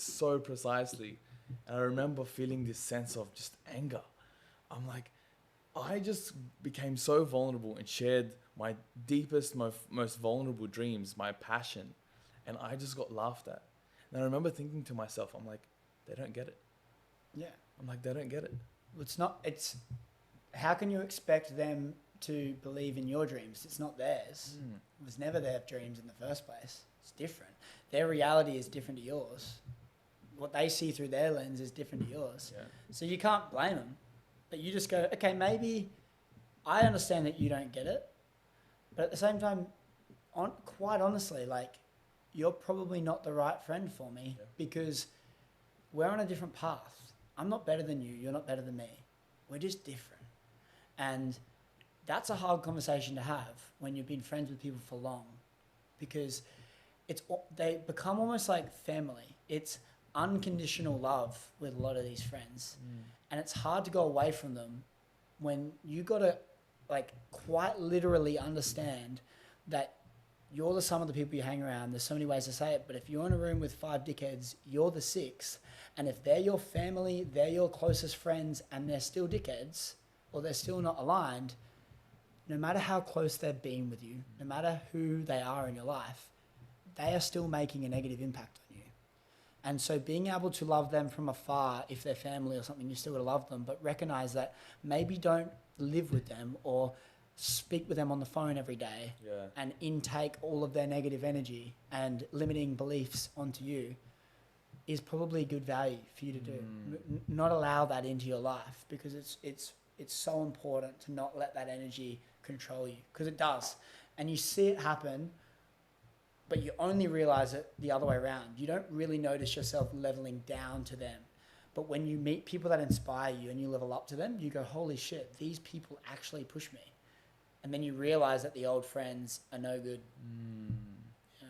Speaker 2: precisely. And I remember feeling this sense of just anger. I'm like, I just became so vulnerable and shared my deepest, most vulnerable dreams, my passion. And I just got laughed at. And I remember thinking to myself, I'm like, they don't get it.
Speaker 1: Yeah.
Speaker 2: I'm like, they don't get it.
Speaker 1: It's how can you expect them to believe in your dreams? It's not theirs. It was never their dreams in the first place. It's different. Their reality is different to yours. What they see through their lens is different to yours.
Speaker 2: Yeah.
Speaker 1: So you can't blame them. But you just go, okay, maybe I understand that you don't get it. But at the same time, quite honestly, like, you're probably not the right friend for me because we're on a different path. I'm not better than you. You're not better than me. We're just different. And that's a hard conversation to have when you've been friends with people for long because they become almost like family. It's unconditional love with a lot of these friends. And it's hard to go away from them when you got to like quite literally understand that you're the sum of the people you hang around. There's so many ways to say it, but if you're in a room with 5 dickheads, you're the 6th. And if they're your family, they're your closest friends, and they're still dickheads, or they're still not aligned, no matter how close they've been with you, no matter who they are in your life, they are still making a negative impact on you. And so being able to love them from afar, if they're family or something, you still got to love them, but recognize that maybe don't live with them or speak with them on the phone every day and intake all of their negative energy and limiting beliefs onto you is probably good value for you to do. Not allow that into your life because it's so important to not let that energy control you because it does. And you see it happen, but you only realize it the other way around. You don't really notice yourself leveling down to them. But when you meet people that inspire you and you level up to them, you go, holy shit, these people actually push me. And then you realize that the old friends are no good. Yeah.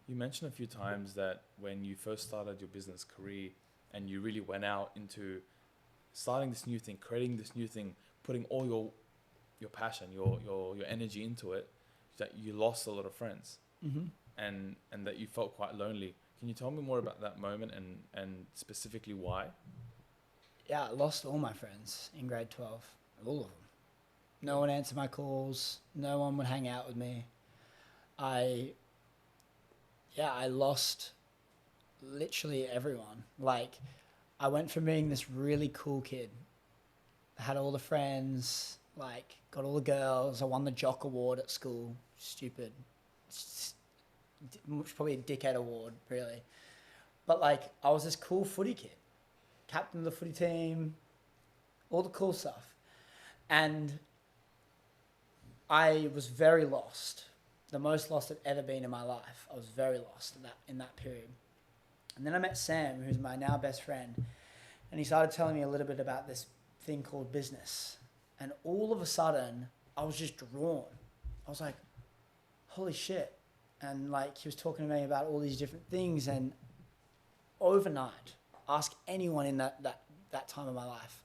Speaker 2: You mentioned a few times that when you first started your business career and you really went out into starting this new thing, creating this new thing, putting all your passion, your energy into it, that you lost a lot of friends. And that you felt quite lonely. Can you tell me more about that moment and specifically why?
Speaker 1: Yeah, I lost all my friends in grade 12, all of them. No one answered my calls. No one would hang out with me. I lost literally everyone. Like, I went from being this really cool kid, had all the friends, like, got all the girls. I won the Jock Award at school. Stupid. Probably a dickhead award, really. But, like, I was this cool footy kid. Captain of the footy team, all the cool stuff. And I was very lost. The most lost I'd ever been in my life. I was very lost in that period. And then I met Sam, who's my now best friend. And he started telling me a little bit about this thing called business. And all of a sudden, I was just drawn. I was like, holy shit. And like, he was talking to me about all these different things. And overnight, ask anyone in that time of my life,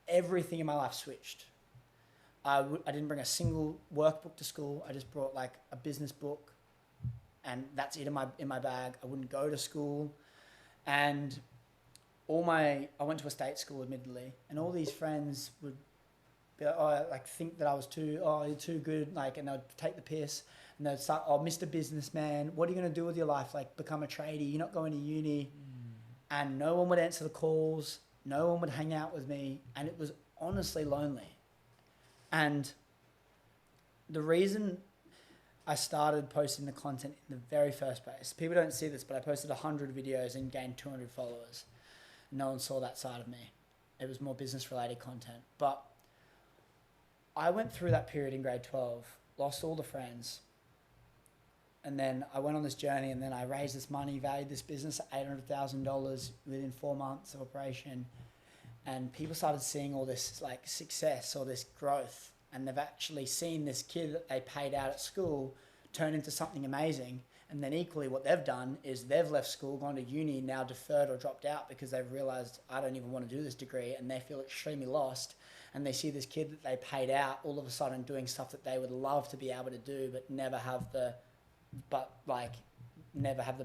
Speaker 1: everything in my life switched. I didn't bring a single workbook to school. I just brought like a business book, and that's it in my bag. I wouldn't go to school, and I went to a state school, admittedly, and all these friends would be like think that I was you're too good, like, and they'd take the piss, and they'd start, Mr. Businessman, what are you gonna do with your life? Like, become a tradie? You're not going to uni, and no one would answer the calls. No one would hang out with me, and it was honestly lonely. And the reason I started posting the content in the very first place, people don't see this, but I posted 100 videos and gained 200 followers. No one saw that side of me. It was more business-related content. But I went through that period in grade 12, lost all the friends, and then I went on this journey, and then I raised this money, valued this business at $800,000 within 4 months of operation. And people started seeing all this like success or this growth, and they've actually seen this kid that they paid out at school turn into something amazing. And then equally what they've done is they've left school, gone to uni, now deferred or dropped out because they've realised, I don't even want to do this degree, and they feel extremely lost. And they see this kid that they paid out all of a sudden doing stuff that they would love to be able to do, but never have the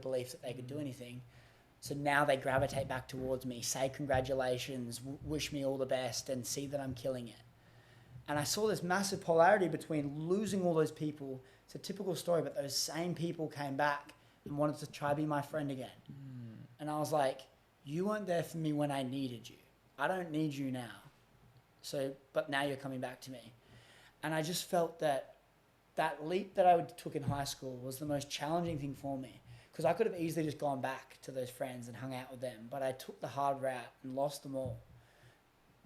Speaker 1: belief that they could do anything. So now they gravitate back towards me, say congratulations, wish me all the best, and see that I'm killing it. And I saw this massive polarity between losing all those people. It's a typical story, but those same people came back and wanted to try to be my friend again. And I was like, you weren't there for me when I needed you. I don't need you now. So, but now you're coming back to me. And I just felt that leap that I took in high school was the most challenging thing for me, because I could have easily just gone back to those friends and hung out with them, but I took the hard route and lost them all.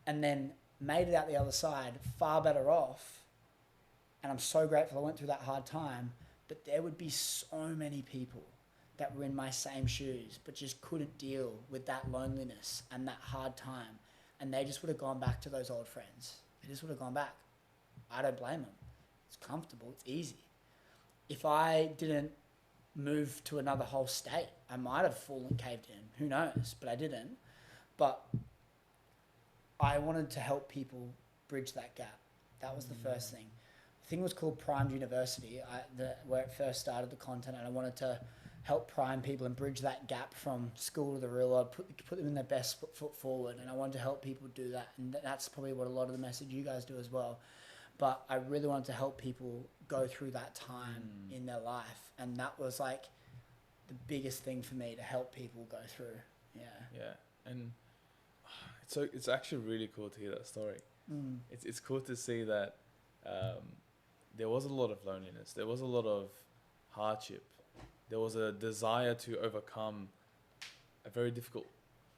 Speaker 1: And then made it out the other side far better off. And I'm so grateful I went through that hard time, but there would be so many people that were in my same shoes, but just couldn't deal with that loneliness and that hard time. And they just would have gone back to those old friends. They just would have gone back. I don't blame them. It's comfortable. It's easy. If I didn't move to another whole state, I might have fallen, caved in. Who knows? But I didn't. But I wanted to help people bridge that gap. That was the first thing. The thing was called Primed University, where it first started the content, and I wanted to help prime people and bridge that gap from school to the real world, put them in their best foot forward. And I wanted to help people do that. And that's probably what a lot of the message you guys do as well. But I really wanted to help people go through that time in their life. And that was like the biggest thing for me, to help people go through. Yeah.
Speaker 2: Yeah. And so it's actually really cool to hear that story. It's cool to see that there was a lot of loneliness. There was a lot of hardship. There was a desire to overcome a very difficult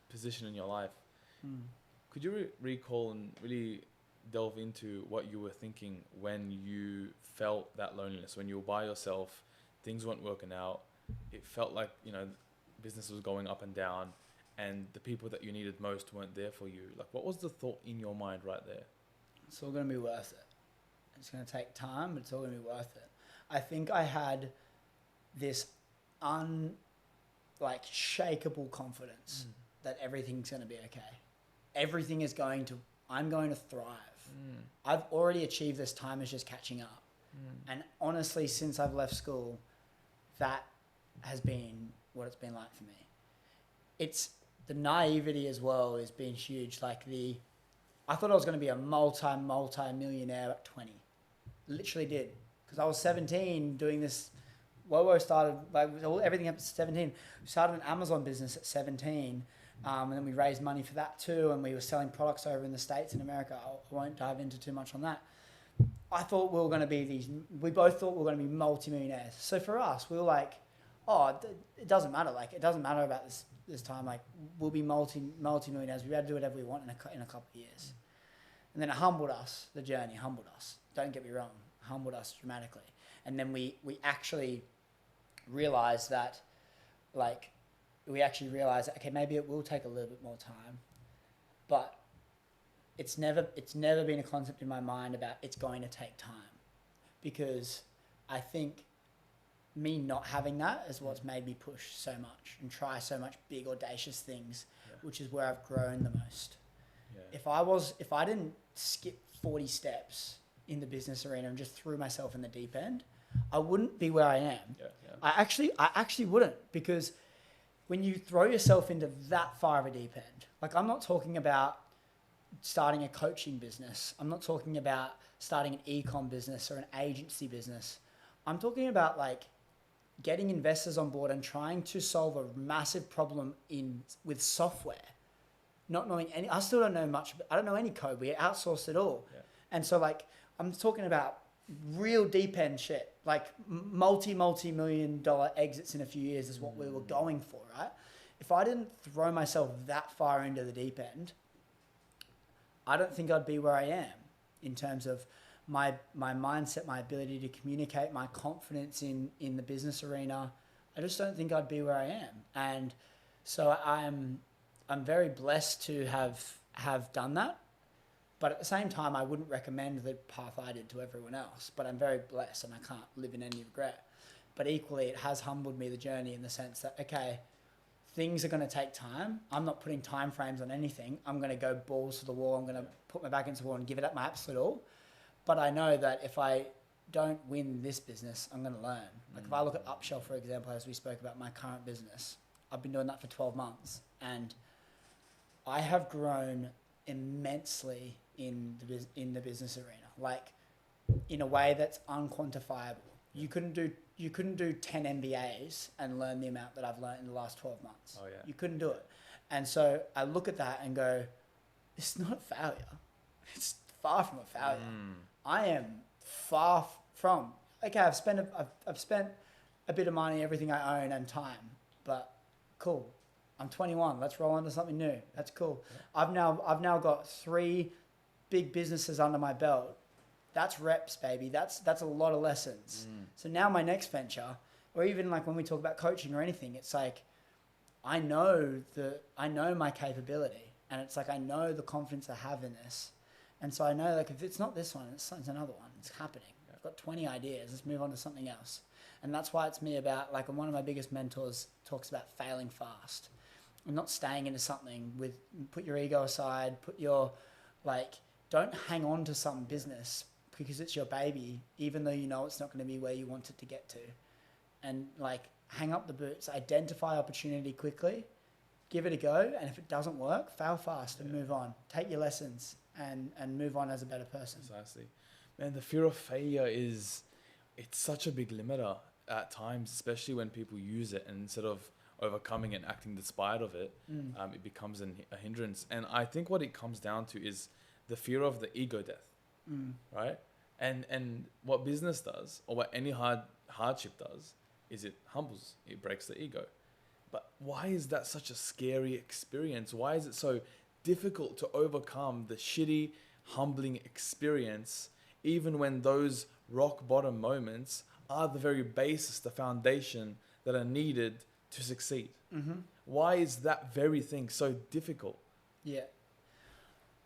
Speaker 2: position in your life. Could you recall and really delve into what you were thinking when you felt that loneliness, when you were by yourself, things weren't working out, it felt like, business was going up and down, and the people that you needed most weren't there for you? Like, what was the thought in your mind right there?
Speaker 1: It's all going to be worth it. It's going to take time, but it's all going to be worth it. I think I had this shakable confidence that everything's going to be okay. I'm going to thrive. I've already achieved this. Time is just catching up. And honestly, since I've left school, that has been what it's been like for me. It's the naivety as well has been huge. I thought I was going to be a multi-millionaire at 20. Literally did. Because I was 17 doing this. Wowo started, everything up to 17. We started an Amazon business at 17. And then we raised money for that too. And we were selling products over in the States and America. I won't dive into too much on that. I thought we both thought we were going to be multi-millionaires. So for us, we were like, it doesn't matter. It doesn't matter about this time. We'll be multi-millionaires. We'll be able to do whatever we want in a couple of years. And then it humbled us. The journey humbled us. Don't get me wrong. Humbled us dramatically. And then we actually realized that, okay, maybe it will take a little bit more time, but it's never been a concept in my mind about it's going to take time, because I think me not having that is what's made me push so much and try so much big audacious things, which is where I've grown the most. If I didn't skip 40 steps in the business arena and just threw myself in the deep end, I wouldn't be where I am. I actually wouldn't, because when you throw yourself into that far of a deep end, I'm not talking about starting a coaching business. I'm not talking about starting an e-com business or an agency business. I'm talking about getting investors on board and trying to solve a massive problem with software. Not knowing I still don't know much. I don't know any code. We outsourced it all. And so I'm talking about real deep end shit, multi-million-dollar exits in a few years is what we were going for, right? If I didn't throw myself that far into the deep end, I don't think I'd be where I am in terms of my mindset, my ability to communicate, my confidence in the business arena. I just don't think I'd be where I am. And so I'm very blessed to have done that. But at the same time, I wouldn't recommend the path I did to everyone else. But I'm very blessed and I can't live in any regret. but equally it has humbled me, the journey, in the sense that, okay, things are going to take time. I'm not putting time frames on anything. I'm going to go balls to the wall. I'm going to put my back into the wall and give it up my absolute all. But I know that if I don't win this business, I'm going to learn. Like if I look at Upshell, for example, as we spoke about my current business, I've been doing that for 12 months and I have grown immensely in the business arena, like in a way that's unquantifiable. You couldn't do 10 MBAs and learn the amount that I've learned in the last 12 months.
Speaker 2: Oh, yeah.
Speaker 1: You couldn't do it. And so I look at that and go, it's not a failure. It's far from a failure. I am far from, okay, I've spent a bit of money, everything I own and time, but cool. I'm 21. Let's roll into something new. That's cool. Yeah. I've now got 3 big businesses under my belt. That's reps, baby. That's a lot of lessons. So now my next venture, or even like when we talk about coaching or anything, it's like I know my capability, and it's like I know the confidence I have in this, and so I know like if it's not this one, it's another one. It's happening. I've got 20 ideas. Let's move on to something else, and that's why it's me about like one of my biggest mentors talks about failing fast, and not staying into something with put your ego aside, don't hang on to some business because it's your baby, even though you know it's not going to be where you want it to get to. And like hang up the boots, identify opportunity quickly, give it a go, and if it doesn't work, fail fast and move on. Take your lessons and move on as a better person.
Speaker 2: Precisely. Man, the fear of failure it's such a big limiter at times, especially when people use it, and instead of overcoming and acting despite of it, it becomes a hindrance. And I think what it comes down to is the fear of the ego death. Right? And what business does, or what any hardship does, is it humbles, it breaks the ego. But why is that such a scary experience? Why is it so difficult to overcome the shitty, humbling experience, even when those rock bottom moments are the very basis, the foundation that are needed to succeed? Why is that very thing so difficult?
Speaker 1: Yeah.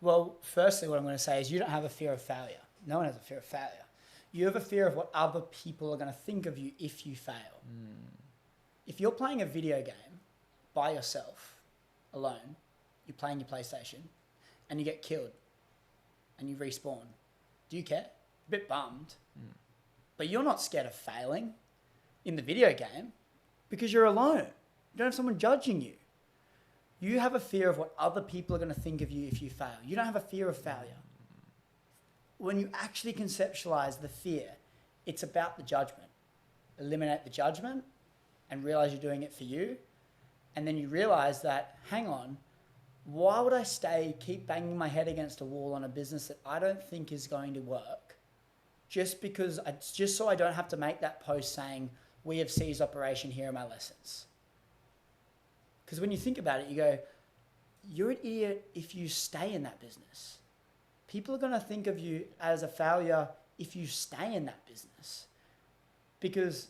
Speaker 1: Well, firstly, what I'm going to say is you don't have a fear of failure. No one has a fear of failure. You have a fear of what other people are going to think of you if you fail. If you're playing a video game by yourself, alone, you're playing your PlayStation, and you get killed, and you respawn, do you care? A bit bummed. But you're not scared of failing in the video game because you're alone. You don't have someone judging you. You have a fear of what other people are going to think of you if you fail. You don't have a fear of failure. When you actually conceptualize the fear, it's about the judgment. Eliminate the judgment and realize you're doing it for you. And then you realize that, hang on, why would I keep banging my head against a wall on a business that I don't think is going to work? Just so I don't have to make that post saying, we have ceased operation, here are my lessons. Because when you think about it, you go, you're an idiot if you stay in that business. People are going to think of you as a failure if you stay in that business. Because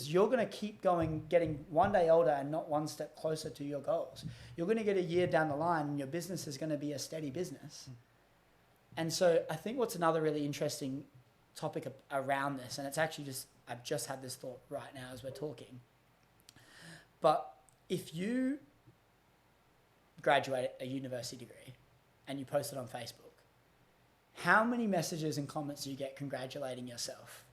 Speaker 1: you're going to keep getting one day older and not one step closer to your goals. You're going to get a year down the line and your business is going to be a steady business. And so I think what's another really interesting topic around this, and it's actually I've just had this thought right now as we're talking. But if you graduate a university degree and you post it on Facebook, how many messages and comments do you get congratulating yourself?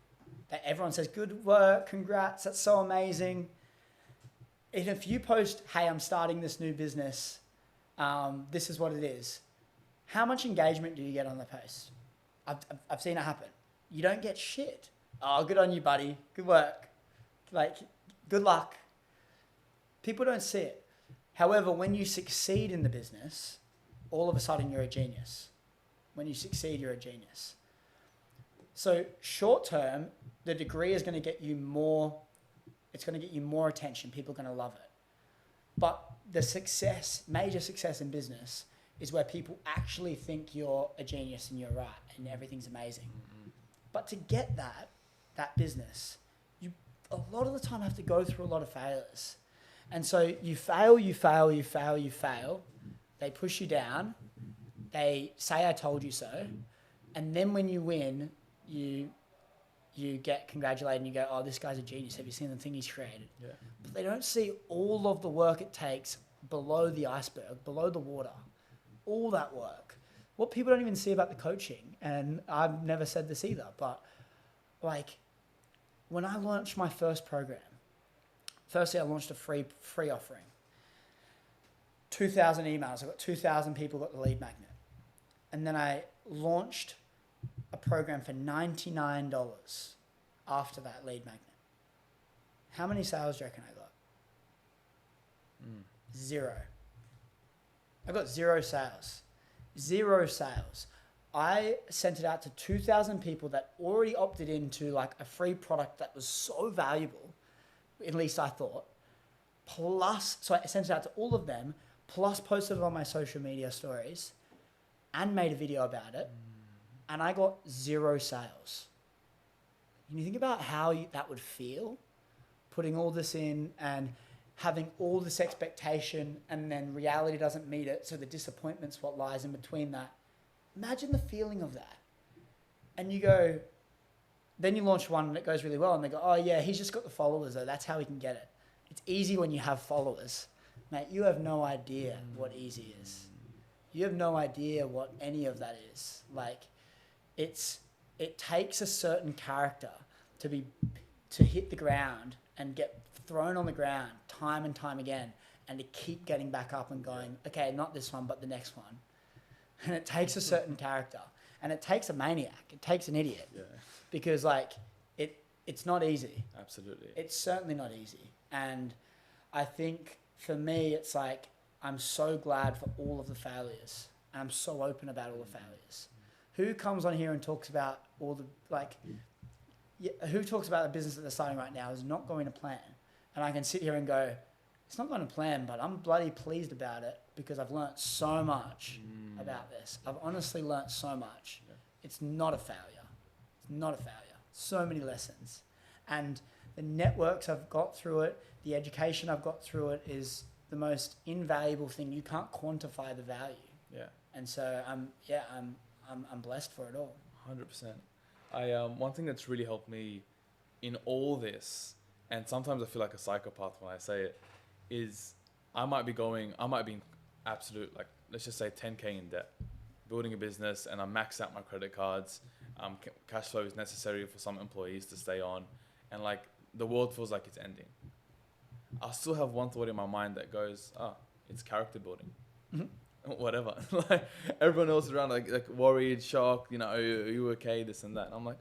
Speaker 1: That everyone says, good work, congrats, that's so amazing. And if you post, hey, I'm starting this new business, this is what it is, how much engagement do you get on the post? I've seen it happen. You don't get shit. Oh, good on you, buddy. Good work. Like, good luck. People don't see it. However, when you succeed in the business, all of a sudden you're a genius. When you succeed, you're a genius. So short term, the degree is going to get you more, it's going to get you more attention. People are going to love it. But the success, major success in business, is where people actually think you're a genius and you're right and everything's amazing. But to get that business, you a lot of the time have to go through a lot of failures. And so you fail. They push you down. They say, I told you so. And then when you win, you you get congratulated and you go, oh, this guy's a genius. Have you seen the thing he's created?
Speaker 2: Yeah.
Speaker 1: But they don't see all of the work it takes below the iceberg, below the water, all that work. What people don't even see about the coaching, and I've never said this either, but like when I launched my first program, firstly I launched a free offering. 2,000 emails, I got 2,000 people got the lead magnet. And then I launched a program for $99 after that lead magnet. How many sales do you reckon I got? 0. I got 0 sales. 0 sales. I sent it out to 2,000 people that already opted into like a free product that was so valuable, at least I thought. Plus, so I sent it out to all of them, plus posted it on my social media stories and made a video about it. And I got 0 sales. Can you think about how that would feel? Putting all this in and having all this expectation and then reality doesn't meet it. So the disappointment's what lies in between that. Imagine the feeling of that. And you go, then you launch one and it goes really well. And they go, oh yeah, he's just got the followers though. That's how he can get it. It's easy when you have followers. Mate, you have no idea what easy is. You have no idea what any of that is. Like, it takes a certain character to hit the ground and get thrown on the ground time and time again and to keep getting back up and going, okay, not this one, but the next one. And it takes a certain character. And it takes a maniac. It takes an idiot. Yeah. Because, like, it's not easy.
Speaker 2: Absolutely.
Speaker 1: It's certainly not easy. And I think for me, it's like, I'm so glad for all of the failures. And I'm so open about all the failures. Who comes on here and talks about all the, like, who talks about the business that they're starting right now is not going to plan? And I can sit here and go, it's not going to plan, but I'm bloody pleased about it because I've learnt so much about this. I've honestly learnt so much. Yeah. It's not a failure. It's not a failure. So many lessons. And the networks I've got through it, the education I've got through it is the most invaluable thing. You can't quantify the value.
Speaker 2: Yeah.
Speaker 1: And so I'm blessed for it all.
Speaker 2: 100%. One thing that's really helped me in all this, and sometimes I feel like a psychopath when I say it, is I might be absolute, like, let's just say 10K in debt, building a business, and I max out my credit cards. Cash flow is necessary for some employees to stay on, and like the world feels like it's ending. I still have one thought in my mind that goes, it's character building. Whatever. Like everyone else around, like worried, shocked, are you okay, this and that. And I'm like,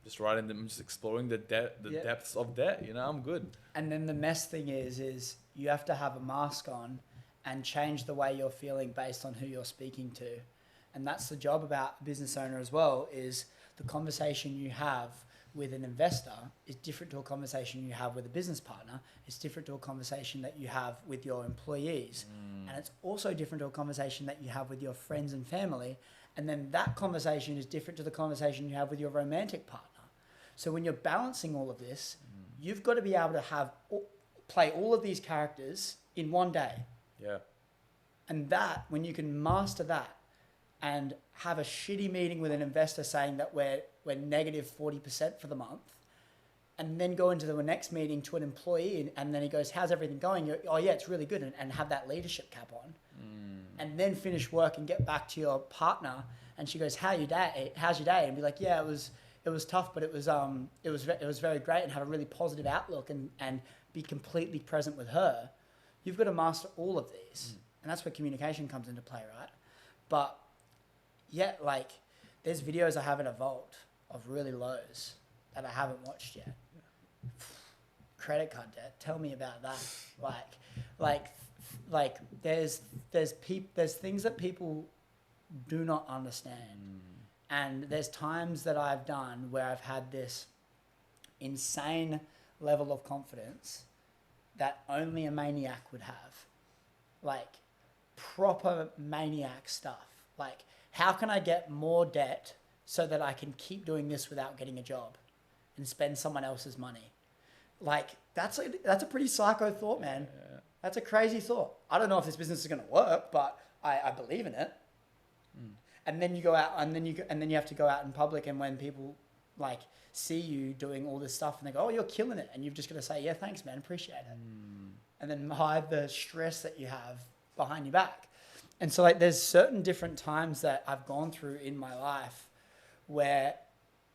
Speaker 2: just writing them, just exploring the depths of debt. I'm good. And
Speaker 1: then the mess thing is you have to have a mask on and change the way you're feeling based on who you're speaking to. And that's the job about a business owner as well, is the conversation you have with an investor is different to a conversation you have with a business partner. It's different to a conversation that you have with your employees. And it's also different to a conversation that you have with your friends and family. And then that conversation is different to the conversation you have with your romantic partner. So when you're balancing all of this, you've got to be able to play all of these characters in one day.
Speaker 2: Yeah.
Speaker 1: And that, when you can master that and have a shitty meeting with an investor saying that we're negative 40% for the month, and then go into the next meeting to an employee and then he goes, how's everything going? You're, oh yeah, it's really good. And have that leadership cap on. And then finish work and get back to your partner and she goes, how's your day? And be like, yeah, it was tough, but it was very great, and have a really positive outlook and be completely present with her. You've got to master all of these. And that's where communication comes into play, right? But yeah, like there's videos I have in a vault of really lows that I haven't watched yet. Credit card debt. Tell me about that. Like there's things that people do not understand. And there's times that I've done where I've had this insane level of confidence that only a maniac would have. Like proper maniac stuff. Like, how can I get more debt so that I can keep doing this without getting a job and spend someone else's money? Like, that's a pretty psycho thought, man. Yeah. That's a crazy thought. I don't know if this business is going to work, but I believe in it. And then you go out and then you have to go out in public, and when people like see you doing all this stuff and they go, oh, you're killing it. And you've just got to say, yeah, thanks, man. Appreciate it. And then hide the stress that you have behind your back. And so like there's certain different times that I've gone through in my life where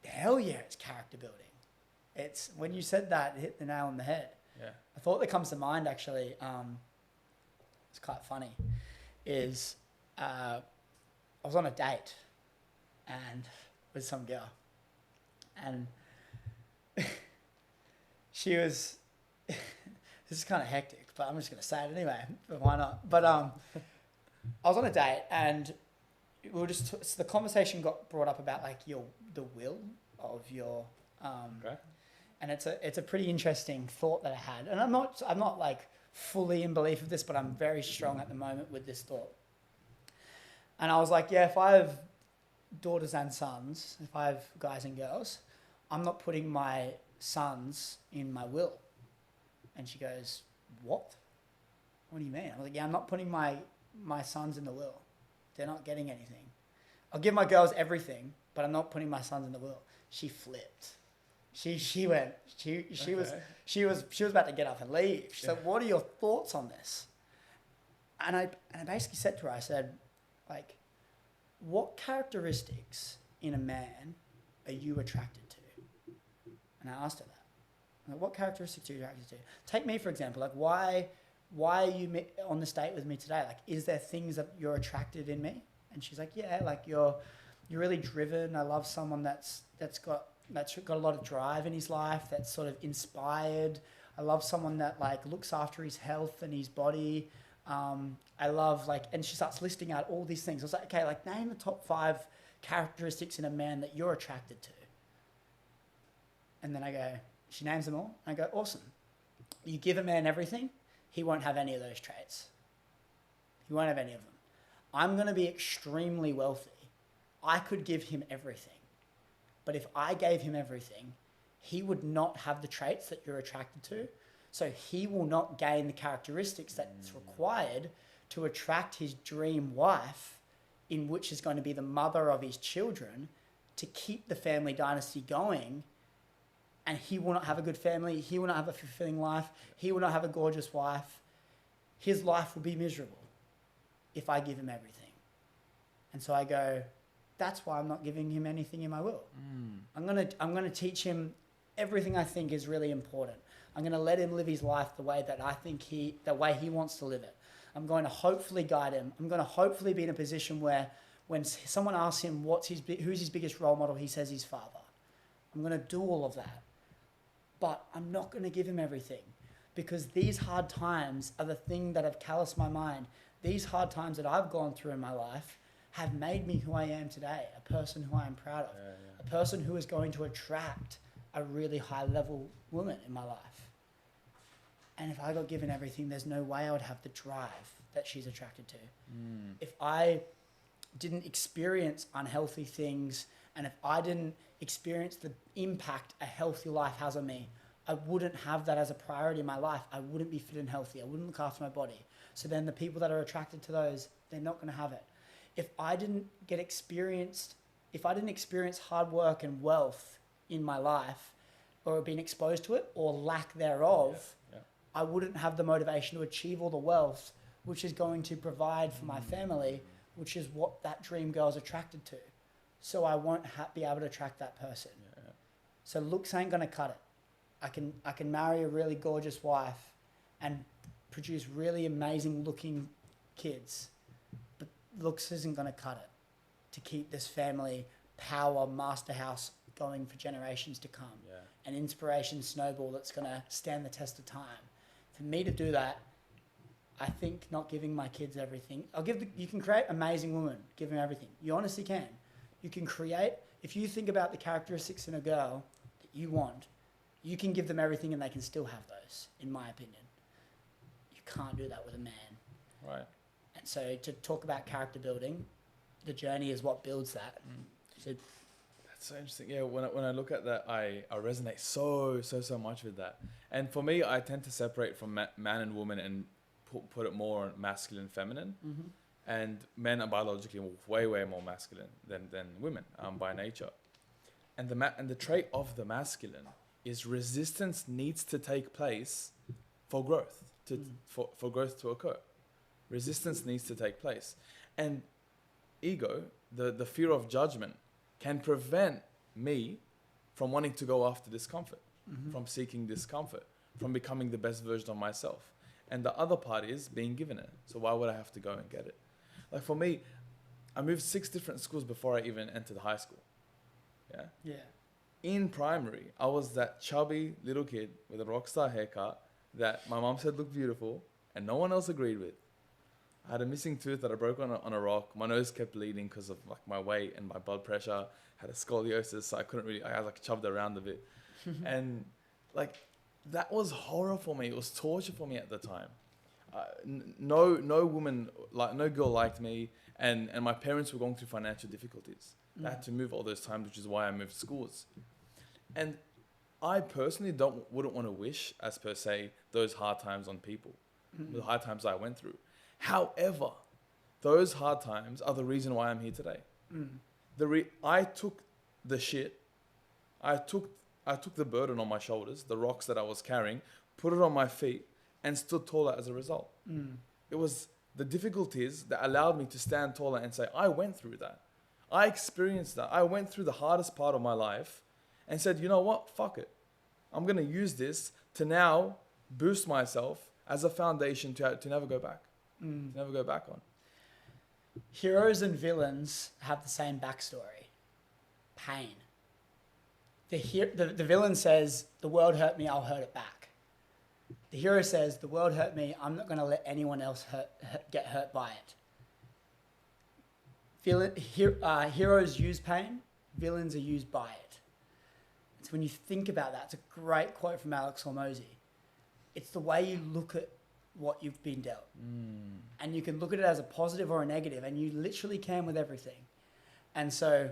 Speaker 1: hell yeah, it's character building. It's when you said that, it hit the nail on the head.
Speaker 2: Yeah.
Speaker 1: A thought that comes to mind actually, it's quite funny, is I was on a date and with some girl and she was, this is kind of hectic, but I'm just going to say it anyway, but why not? But I was on a date and we were just, so the conversation got brought up about like the will of your,
Speaker 2: Okay.
Speaker 1: and it's a pretty interesting thought that I had. And I'm not like fully in belief of this, but I'm very strong at the moment with this thought. And I was like, yeah, if I have daughters and sons, if I have guys and girls, I'm not putting my sons in my will. And she goes, what? What do you mean? I was like, yeah, I'm not putting my sons in the will. They're not getting anything. I'll give my girls everything, but I'm not putting my sons in the will. She flipped. She went. She was about to get up and leave. She said, what are your thoughts on this? And I basically said to her, I said, like, what characteristics in a man are you attracted to? And I asked her that. Like, what characteristics are you attracted to? Take me, for example. Like, why are you on this date with me today? Like, is there things that you're attracted in me? And she's like, yeah, like you're really driven. I love someone that's got a lot of drive in his life, that's sort of inspired. I love someone that like looks after his health and his body. I love like, and she starts listing out all these things. I was like, okay, like name the top 5 characteristics in a man that you're attracted to. And then I go, she names them all. I go, awesome. You give a man everything, he won't have any of those traits. He won't have any of them. I'm going to be extremely wealthy. I could give him everything. But if I gave him everything, he would not have the traits that you're attracted to. So he will not gain the characteristics that's required to attract his dream wife, in which is going to be the mother of his children, to keep the family dynasty going. And he will not have a good family. He will not have a fulfilling life. He will not have a gorgeous wife. His life will be miserable if I give him everything. And so I go, that's why I'm not giving him anything in my will. I'm gonna teach him everything I think is really important. I'm gonna let him live his life the way that I think the way he wants to live it. I'm going to hopefully guide him. I'm going to hopefully be in a position where when someone asks him who's his biggest role model, he says his father. I'm going to do all of that. But I'm not going to give him everything, because these hard times are the thing that have calloused my mind. These hard times that I've gone through in my life have made me who I am today, a person who I am proud of, a person who is going to attract a really high level woman in my life. And if I got given everything, there's no way I would have the drive that she's attracted to. If I didn't experience unhealthy things, and if I didn't experience the impact a healthy life has on me, I wouldn't have that as a priority in my life. I wouldn't be fit and healthy. I wouldn't look after my body. So then the people that are attracted to those, they're not going to have it. If I didn't experience hard work and wealth in my life, or been exposed to it, or lack thereof, I wouldn't have the motivation to achieve all the wealth, which is going to provide for my family, which is what that dream girl is attracted to. So I won't be able to attract that person. So looks ain't going to cut it. I can marry a really gorgeous wife and produce really amazing looking kids, but looks isn't going to cut it to keep this family power master house going for generations to come. An inspiration snowball that's going to stand the test of time. For me to do that, I think not giving my kids everything. You can create amazing women, give them everything. You honestly can. You can create, if you think about the characteristics in a girl that you want, you can give them everything and they can still have those, in my opinion. You can't do that with a man.
Speaker 2: Right.
Speaker 1: And so to talk about character building, the journey is what builds that. So
Speaker 2: that's so interesting. Yeah, when I look at that, I resonate so much with that. And for me, I tend to separate from man and woman and put it more on masculine, feminine. And men are biologically way more masculine than women by nature. And the trait of the masculine is resistance needs to take place for growth, for growth to occur. Resistance needs to take place. And ego, the fear of judgment, can prevent me from wanting to go after discomfort, from seeking discomfort, from becoming the best version of myself. And the other part is being given it. So why would I have to go and get it? Like for me, I moved 6 different schools before I even entered high school. Yeah.
Speaker 1: Yeah.
Speaker 2: In primary, I was that chubby little kid with a rock star haircut that my mom said looked beautiful and no one else agreed with. I had a missing tooth that I broke on a rock. My nose kept bleeding because of like my weight and my blood pressure. I had a scoliosis, so I was like chubbed around a bit. And like, that was horror for me. It was torture for me at the time. No woman, like no girl liked me, and my parents were going through financial difficulties. They had to move all those times, which is why I moved schools. And I personally wouldn't want to wish, as per se, those hard times on people, the hard times I went through. However, those hard times are the reason why I'm here today. I took the shit. I took the burden on my shoulders, the rocks that I was carrying, put it on my feet, and stood taller as a result. It was the difficulties that allowed me to stand taller and say, I went through that. I experienced that. I went through the hardest part of my life and said, you know what? Fuck it. I'm going to use this to now boost myself as a foundation to never go back. To never go back on.
Speaker 1: Heroes and villains have the same backstory. Pain. The villain says, the world hurt me, I'll hurt it back. The hero says, the world hurt me, I'm not going to let anyone else get hurt by it. Heroes use pain, villains are used by it. So when you think about that, it's a great quote from Alex Hormozy. It's the way you look at what you've been dealt. And you can look at it as a positive or a negative, and you literally can with everything. And so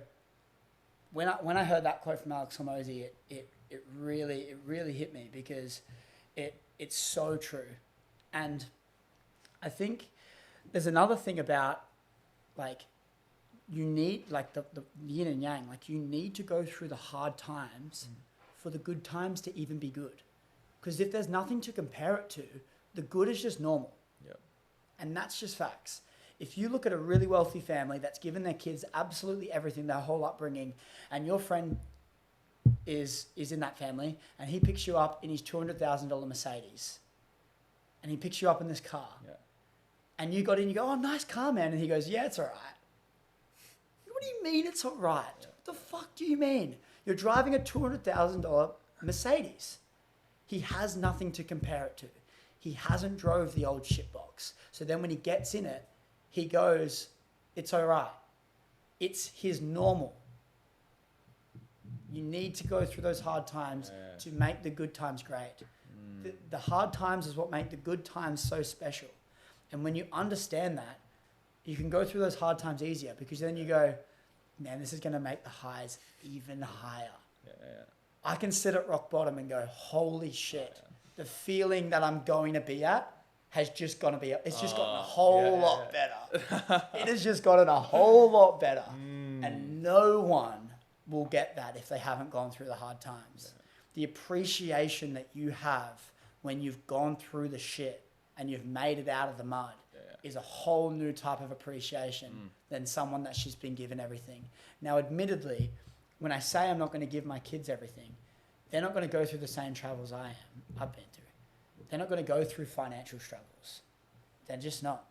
Speaker 1: when I heard that quote from Alex Hormozy, it really hit me, because it's so true. And I think there's another thing about, like, you need, like, the yin and yang, like, you need to go through the hard times for the good times to even be good. Because if there's nothing to compare it to, the good is just normal.
Speaker 2: Yep.
Speaker 1: And that's just facts. If you look at a really wealthy family that's given their kids absolutely everything, their whole upbringing, and your friend is in that family, and he picks you up in his $200,000 Mercedes, and he picks you up in this car, and you got in, you go, oh, nice car, man. And he goes, yeah, it's all right. What do you mean it's all right? What the fuck do you mean? You're driving a $200,000 Mercedes. He has nothing to compare it to. He hasn't drove the old shitbox. So then when he gets in it, he goes, it's all right. It's his normal. You need to go through those hard times to make the good times great. The hard times is what make the good times so special. And when you understand that, you can go through those hard times easier, because then you go, man, this is going to make the highs even higher. I can sit at rock bottom and go, holy shit, the feeling that I'm going to be at has just gotten a whole lot better. It has just gotten a whole lot better. And no one will get that if they haven't gone through the hard times. The appreciation that you have when you've gone through the shit and you've made it out of the mud is a whole new type of appreciation than someone that's just been given everything. Now, admittedly, when I say I'm not going to give my kids everything, they're not going to go through the same troubles I've been through. They're not going to go through financial struggles. They're just not.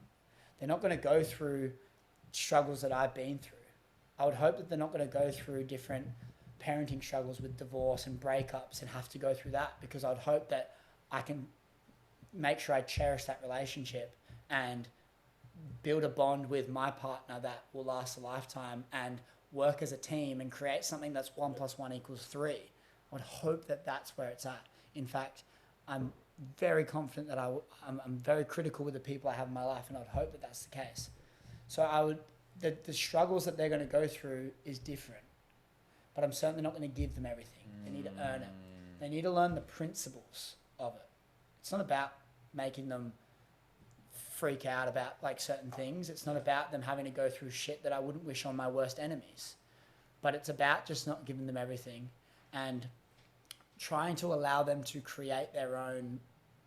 Speaker 1: They're not going to go through struggles that I've been through. I would hope that they're not going to go through different parenting struggles with divorce and breakups and have to go through that, because I'd hope that I can make sure I cherish that relationship and build a bond with my partner that will last a lifetime, and work as a team and create something that's 1 + 1 = 3. I would hope that that's where it's at. In fact, I'm very confident that I'm very critical with the people I have in my life, and I'd hope that that's the case. So the struggles that they're going to go through is different, but I'm certainly not going to give them everything. They need to earn it. They need to learn the principles of it. It's not about making them freak out about, like, certain things. It's not about them having to go through shit that I wouldn't wish on my worst enemies. but it's about just not giving them everything and trying to allow them to create their own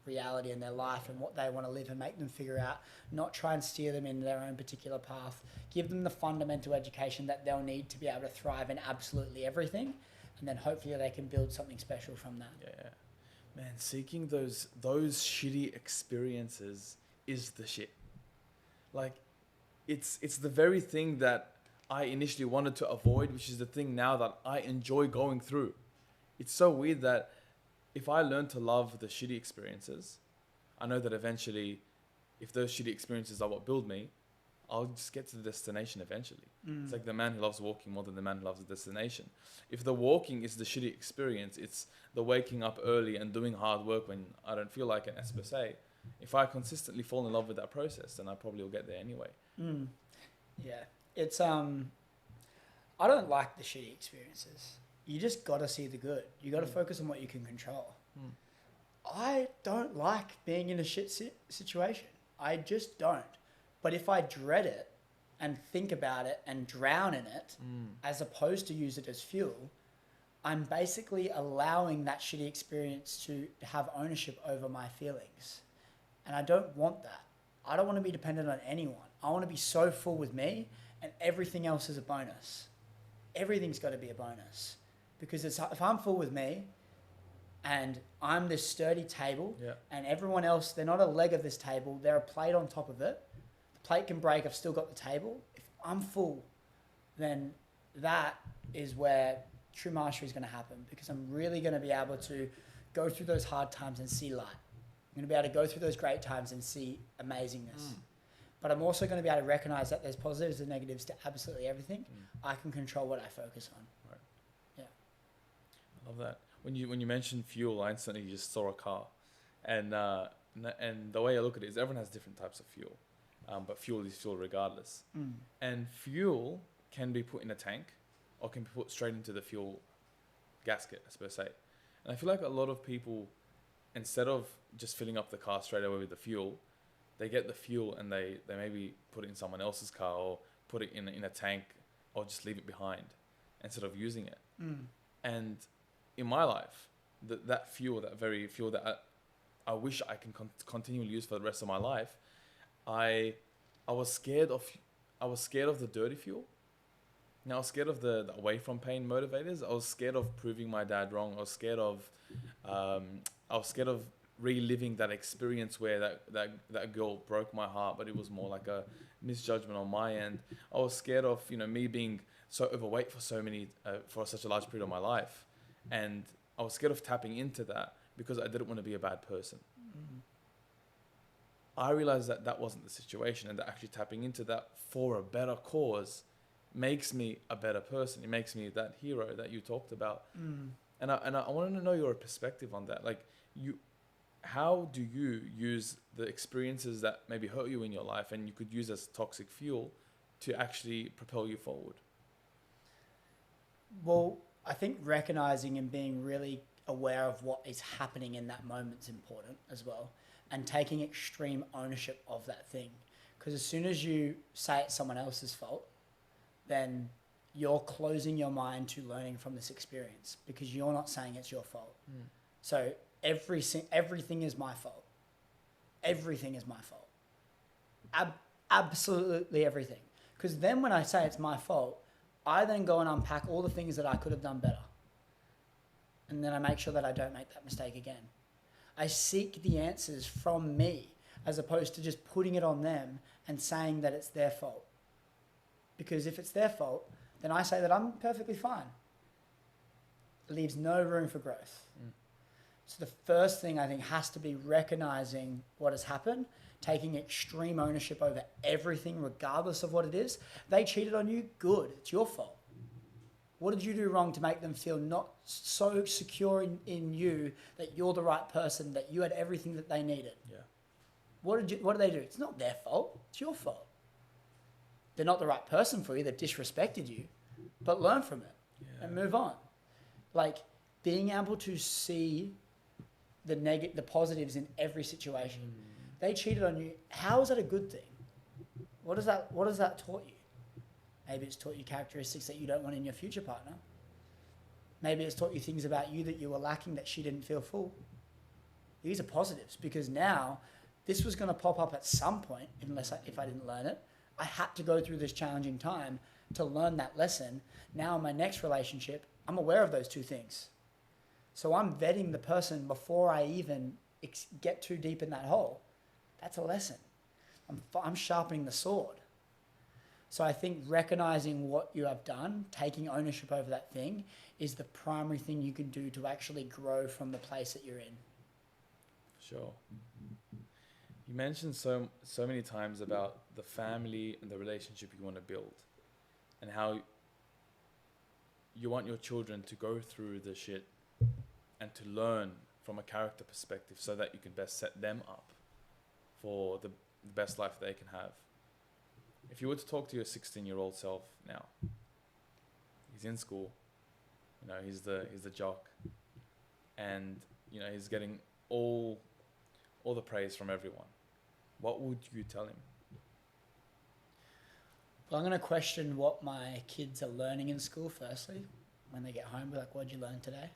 Speaker 1: reality in their life and what they want to live and make them figure out, not try and steer them in their own particular path. Give them the fundamental education that they'll need to be able to thrive in absolutely everything, and then hopefully they can build something special from that.
Speaker 2: Yeah. Man, seeking those shitty experiences is the shit. Like, it's the very thing that I initially wanted to avoid, which is the thing now that I enjoy going through. It's so weird that if I learn to love the shitty experiences, I know that eventually, if those shitty experiences are what build me, I'll just get to the destination eventually. It's like the man who loves walking more than the man who loves the destination. If the walking is the shitty experience, it's the waking up early and doing hard work when I don't feel like it, as per se. If I consistently fall in love with that process, then I probably will get there anyway.
Speaker 1: Yeah. It's, I don't like the shitty experiences. You just got to see the good. You got to focus on what you can control. I don't like being in a shit situation. I just don't. But if I dread it and think about it and drown in it, as opposed to use it as fuel, I'm basically allowing that shitty experience to have ownership over my feelings. And I don't want that. I don't want to be dependent on anyone. I want to be so full with me, and everything else is a bonus. Everything's got to be a bonus. Because if I'm full with me and I'm this sturdy table, and everyone else, they're not a leg of this table, they're a plate on top of it. The plate can break, I've still got the table. If I'm full, then that is where true mastery is going to happen, because I'm really going to be able to go through those hard times and see light. I'm going to be able to go through those great times and see amazingness. But I'm also going to be able to recognize that there's positives and negatives to absolutely everything. I can control what I focus on.
Speaker 2: Right.
Speaker 1: Yeah.
Speaker 2: I love that. When you mentioned fuel, I instantly just saw a car. And the way I look at it is everyone has different types of fuel. But fuel is fuel regardless. And fuel can be put in a tank or can be put straight into the fuel gasket, as per se. And I feel like a lot of people, instead of just filling up the car straight away with the fuel, they get the fuel and they maybe put it in someone else's car or put it in a tank or just leave it behind instead of using it. And in my life, that fuel, that very fuel that I wish I can continually use for the rest of my life, I was scared of the dirty fuel. Now I was scared of the away from pain motivators. I was scared of proving my dad wrong. I was scared of reliving that experience where that girl broke my heart, but it was more like a misjudgment on my end. I was scared of me being so overweight for such a large period of my life, and I was scared of tapping into that because I didn't want to be a bad person. I realized that wasn't the situation, and that actually tapping into that for a better cause makes me a better person. It makes me that hero that you talked about. And I want to know your perspective on that. Like, how do you use the experiences that maybe hurt you in your life and you could use as toxic fuel to actually propel you forward?
Speaker 1: Well, I think recognizing and being really aware of what is happening in that moment is important as well, and taking extreme ownership of that thing. Because as soon as you say it's someone else's fault, then you're closing your mind to learning from this experience, because you're not saying it's your fault. So everything is my fault. Everything is my fault. Absolutely everything. Because then when I say it's my fault, I then go and unpack all the things that I could have done better. And then I make sure that I don't make that mistake again. I seek the answers from me, as opposed to just putting it on them and saying that it's their fault. Because if it's their fault, then I say that I'm perfectly fine. It leaves no room for growth. So the first thing I think has to be recognizing what has happened, taking extreme ownership over everything, regardless of what it is. They cheated on you, good, it's your fault. What did you do wrong to make them feel not so secure in you that you're the right person, that you had everything that they needed?
Speaker 2: Yeah.
Speaker 1: What did they do? It's not their fault, it's your fault. They're not the right person for you, they've disrespected you, but learn from it and move on. Like, being able to see the positives in every situation. They cheated on you. How is that a good thing? What does that taught you? Maybe it's taught you characteristics that you don't want in your future partner. Maybe it's taught you things about you that you were lacking that she didn't feel full. These are positives, because now this was going to pop up at some point, if I didn't learn it. I had to go through this challenging time to learn that lesson. Now in my next relationship, I'm aware of those two things. So I'm vetting the person before I even get too deep in that hole. That's a lesson. I'm sharpening the sword. So I think recognizing what you have done, taking ownership over that thing, is the primary thing you can do to actually grow from the place that you're in.
Speaker 2: Sure. You mentioned so many times about the family and the relationship you want to build, and how you want your children to go through the shit and to learn from a character perspective so that you can best set them up for the best life they can have. If you were to talk to your 16-year-old self now, he's in school, you know, he's the jock, and you know he's getting all the praise from everyone. What would you tell him?
Speaker 1: Well, I'm going to question what my kids are learning in school firstly. When they get home, be like, what'd you learn today?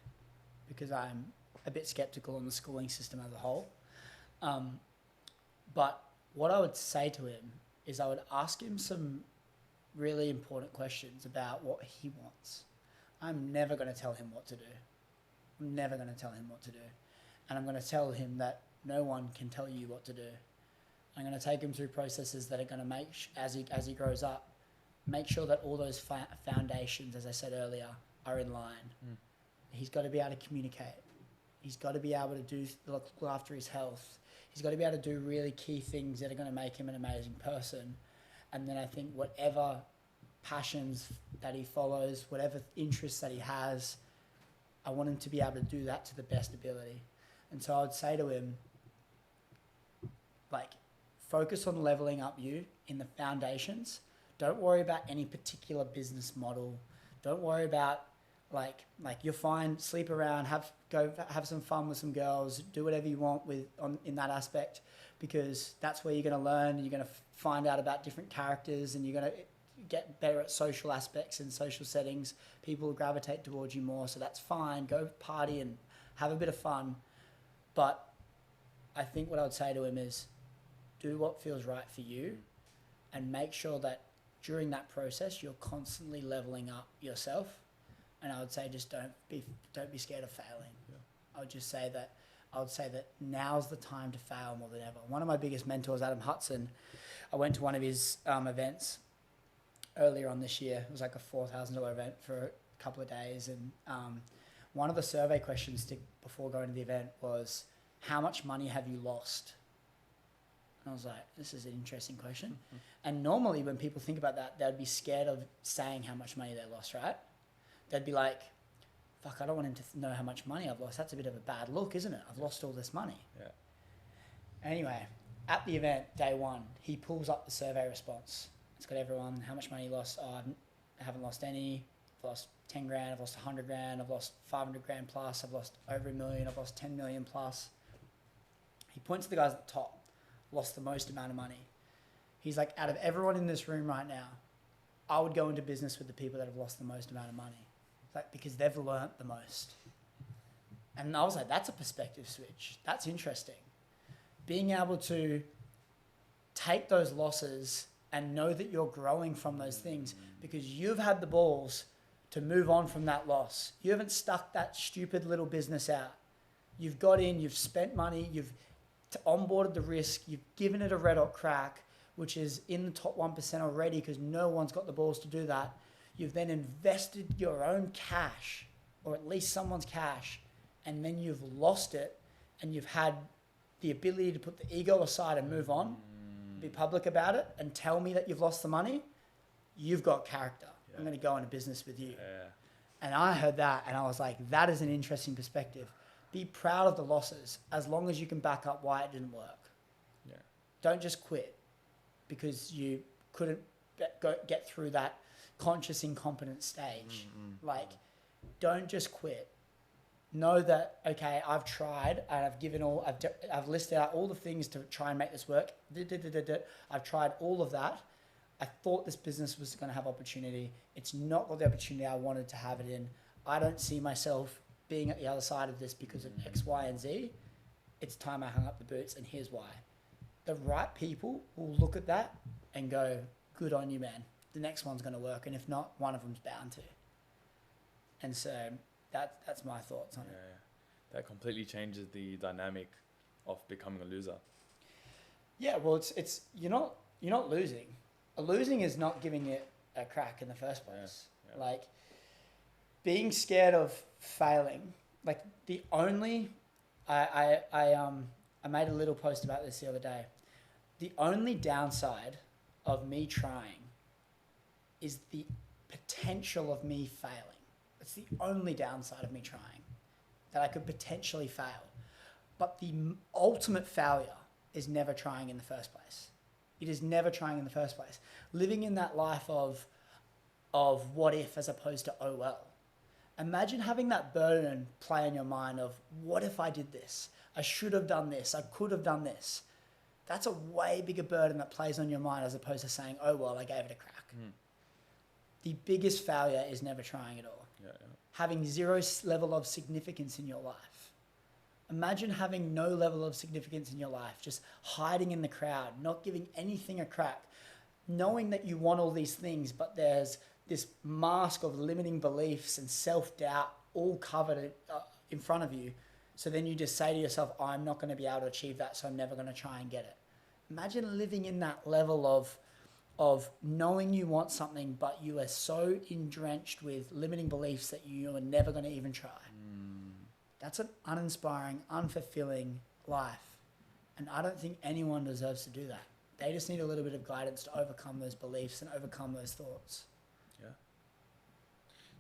Speaker 1: Because I'm a bit skeptical on the schooling system as a whole. But what I would say to him is I would ask him some really important questions about what he wants. I'm never going to tell him what to do. I'm never going to tell him what to do. And I'm going to tell him that no one can tell you what to do. I'm going to take him through processes that are going to make, as he grows up, make sure that all those foundations, as I said earlier, are in line. He's got to be able to communicate. He's got to be able to look after his health. He's got to be able to do really key things that are going to make him an amazing person. And then I think whatever passions that he follows, whatever interests that he has, I want him to be able to do that to the best ability. And so I would say to him, like, focus on leveling up you in the foundations. Don't worry about any particular business model. Don't worry about like you're fine. Sleep around, have some fun with some girls, do whatever you want in that aspect, because that's where you're going to learn. You're going to find out about different characters, and you're going to get better at social aspects and social settings. People will gravitate towards you more, so that's fine. Go party and have a bit of fun. But I think what I would say to him is, do what feels right for you, and make sure that during that process you're constantly leveling up yourself. And I would say just don't be scared of failing. Yeah. I would say that now's the time to fail more than ever. One of my biggest mentors, Adam Hudson, I went to one of his events earlier on this year. It was like a $4,000 event for a couple of days, and one of the survey questions before going to the event was, how much money have you lost? And I was like, this is an interesting question. Mm-hmm. And normally when people think about that, they'd be scared of saying how much money they lost, right? They'd be like, fuck, I don't want him to know how much money I've lost. That's a bit of a bad look, isn't it? I've lost all this money. Yeah. Anyway, at the event, day one, he pulls up the survey response. It's got everyone, how much money you lost? Oh, I haven't lost any. I've lost 10 grand, I've lost 100 grand, I've lost 500 grand plus, I've lost over $1 million, I've lost 10 million plus. He points to the guys at the top, lost the most amount of money. He's like, out of everyone in this room right now, I would go into business with the people that have lost the most amount of money. Like, because they've learnt the most. And I was like, that's a perspective switch. That's interesting. Being able to take those losses and know that you're growing from those things because you've had the balls to move on from that loss. You haven't stuck that stupid little business out. You've got in, you've spent money, you've onboarded the risk, you've given it a red hot crack, which is in the top 1% already because no one's got the balls to do that. You've then invested your own cash, or at least someone's cash, and then you've lost it, and you've had the ability to put the ego aside and move on, be public about it, and tell me that you've lost the money. You've got character. Yeah. I'm going to go into business with you. Yeah. And I heard that, and I was like, that is an interesting perspective. Be proud of the losses as long as you can back up why it didn't work. Yeah. Don't just quit because you couldn't get through that conscious incompetent stage. Like, don't just quit. Know that, okay, I've tried and I've listed out all the things to try and make this work. I've tried all of that. I thought this business was going to have opportunity. It's not got the opportunity I wanted to have it in. I don't see myself being at the other side of this because of X, Y, and Z. It's time I hung up the boots, and here's why. The right people will look at that and go, good on you, man. The next one's going to work, and if not, one of them's bound to. And so that's my thoughts on it.
Speaker 2: That completely changes the dynamic of becoming a loser.
Speaker 1: Yeah, well, it's you're not losing. A losing is not giving it a crack in the first place.
Speaker 2: Yeah.
Speaker 1: Like being scared of failing. Like the only I made a little post about this the other day. The only downside of me trying is the potential of me failing. It's the only downside of me trying, that I could potentially fail. But the ultimate failure is never trying in the first place. It is never trying in the first place. Living in that life of what if as opposed to oh well. Imagine having that burden play in your mind of what if I did this? I should have done this. I could have done this. That's a way bigger burden that plays on your mind as opposed to saying, oh well, I gave it a crack. The biggest failure is never trying at all. Having zero level of significance in your life. Imagine having no level of significance in your life, just hiding in the crowd, not giving anything a crack, knowing that you want all these things, but there's this mask of limiting beliefs and self-doubt all covered in front of you. So then you just say to yourself, oh, I'm not going to be able to achieve that, so I'm never going to try and get it. Imagine living in that level of knowing you want something, but you are so drenched with limiting beliefs that you are never going to even try. That's an uninspiring, unfulfilling life. And I don't think anyone deserves to do that. They just need a little bit of guidance to overcome those beliefs and overcome those thoughts.
Speaker 2: Yeah.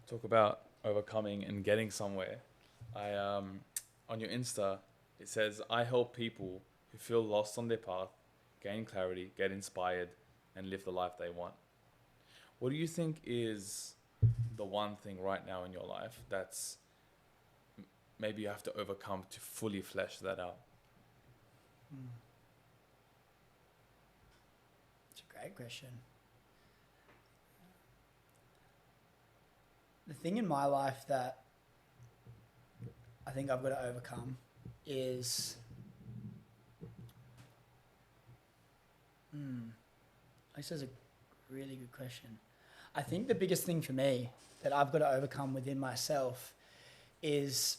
Speaker 2: Talk about overcoming and getting somewhere. On your Insta, it says, I help people who feel lost on their path, gain clarity, get inspired, and live the life they want. What do you think is the one thing right now in your life that's maybe you have to overcome to fully flesh that out?
Speaker 1: It's a great question. The thing in my life that I think I've got to overcome is this is a really good question. I think the biggest thing for me that I've got to overcome within myself is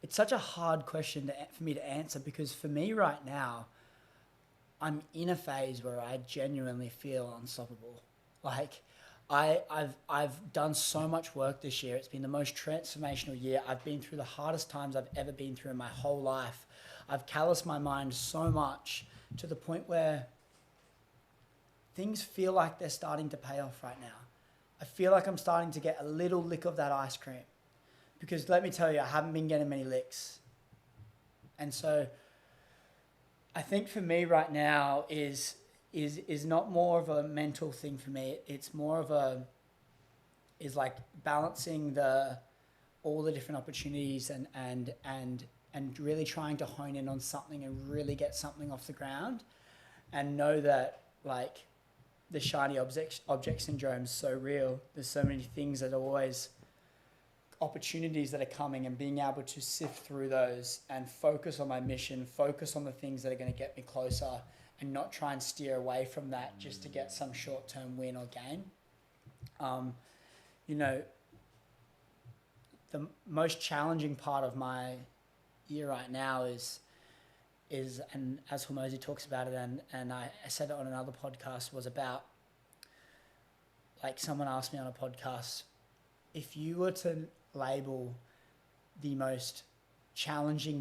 Speaker 1: it's such a hard question for me to answer, because for me right now, I'm in a phase where I genuinely feel unstoppable. Like I've done so much work this year. It's been the most transformational year. I've been through the hardest times I've ever been through in my whole life. I've calloused my mind so much to the point where things feel like they're starting to pay off right now. I feel like I'm starting to get a little lick of that ice cream, because let me tell you, I haven't been getting many licks. And so I think for me right now is not more of a mental thing for me. It's more of is like balancing all the different opportunities and really trying to hone in on something and really get something off the ground, and know that like the shiny object syndrome is so real. There's so many things that are always opportunities that are coming, and being able to sift through those and focus on my mission, focus on the things that are going to get me closer, and not try and steer away from that just to get some short-term win or gain. The most challenging part of my year right now is and as Hormozy talks about it, and I said it on another podcast, was about, like, someone asked me on a podcast, if you were to label the most challenging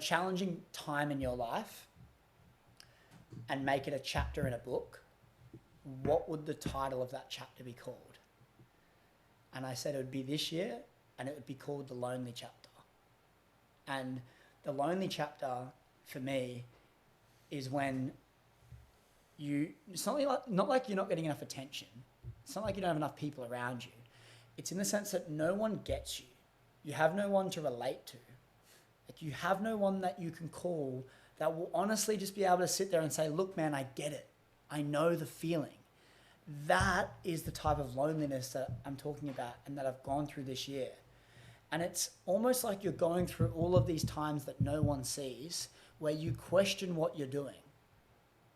Speaker 1: challenging time in your life and make it a chapter in a book, what would the title of that chapter be called? And I said it would be this year, and it would be called The Lonely Chapter. And the lonely chapter for me is when it's not like you're not getting enough attention. It's not like you don't have enough people around you. It's in the sense that no one gets you. You have no one to relate to. Like, you have no one that you can call that will honestly just be able to sit there and say, look, man, I get it. I know the feeling. That is the type of loneliness that I'm talking about and that I've gone through this year. And it's almost like you're going through all of these times that no one sees, where you question what you're doing.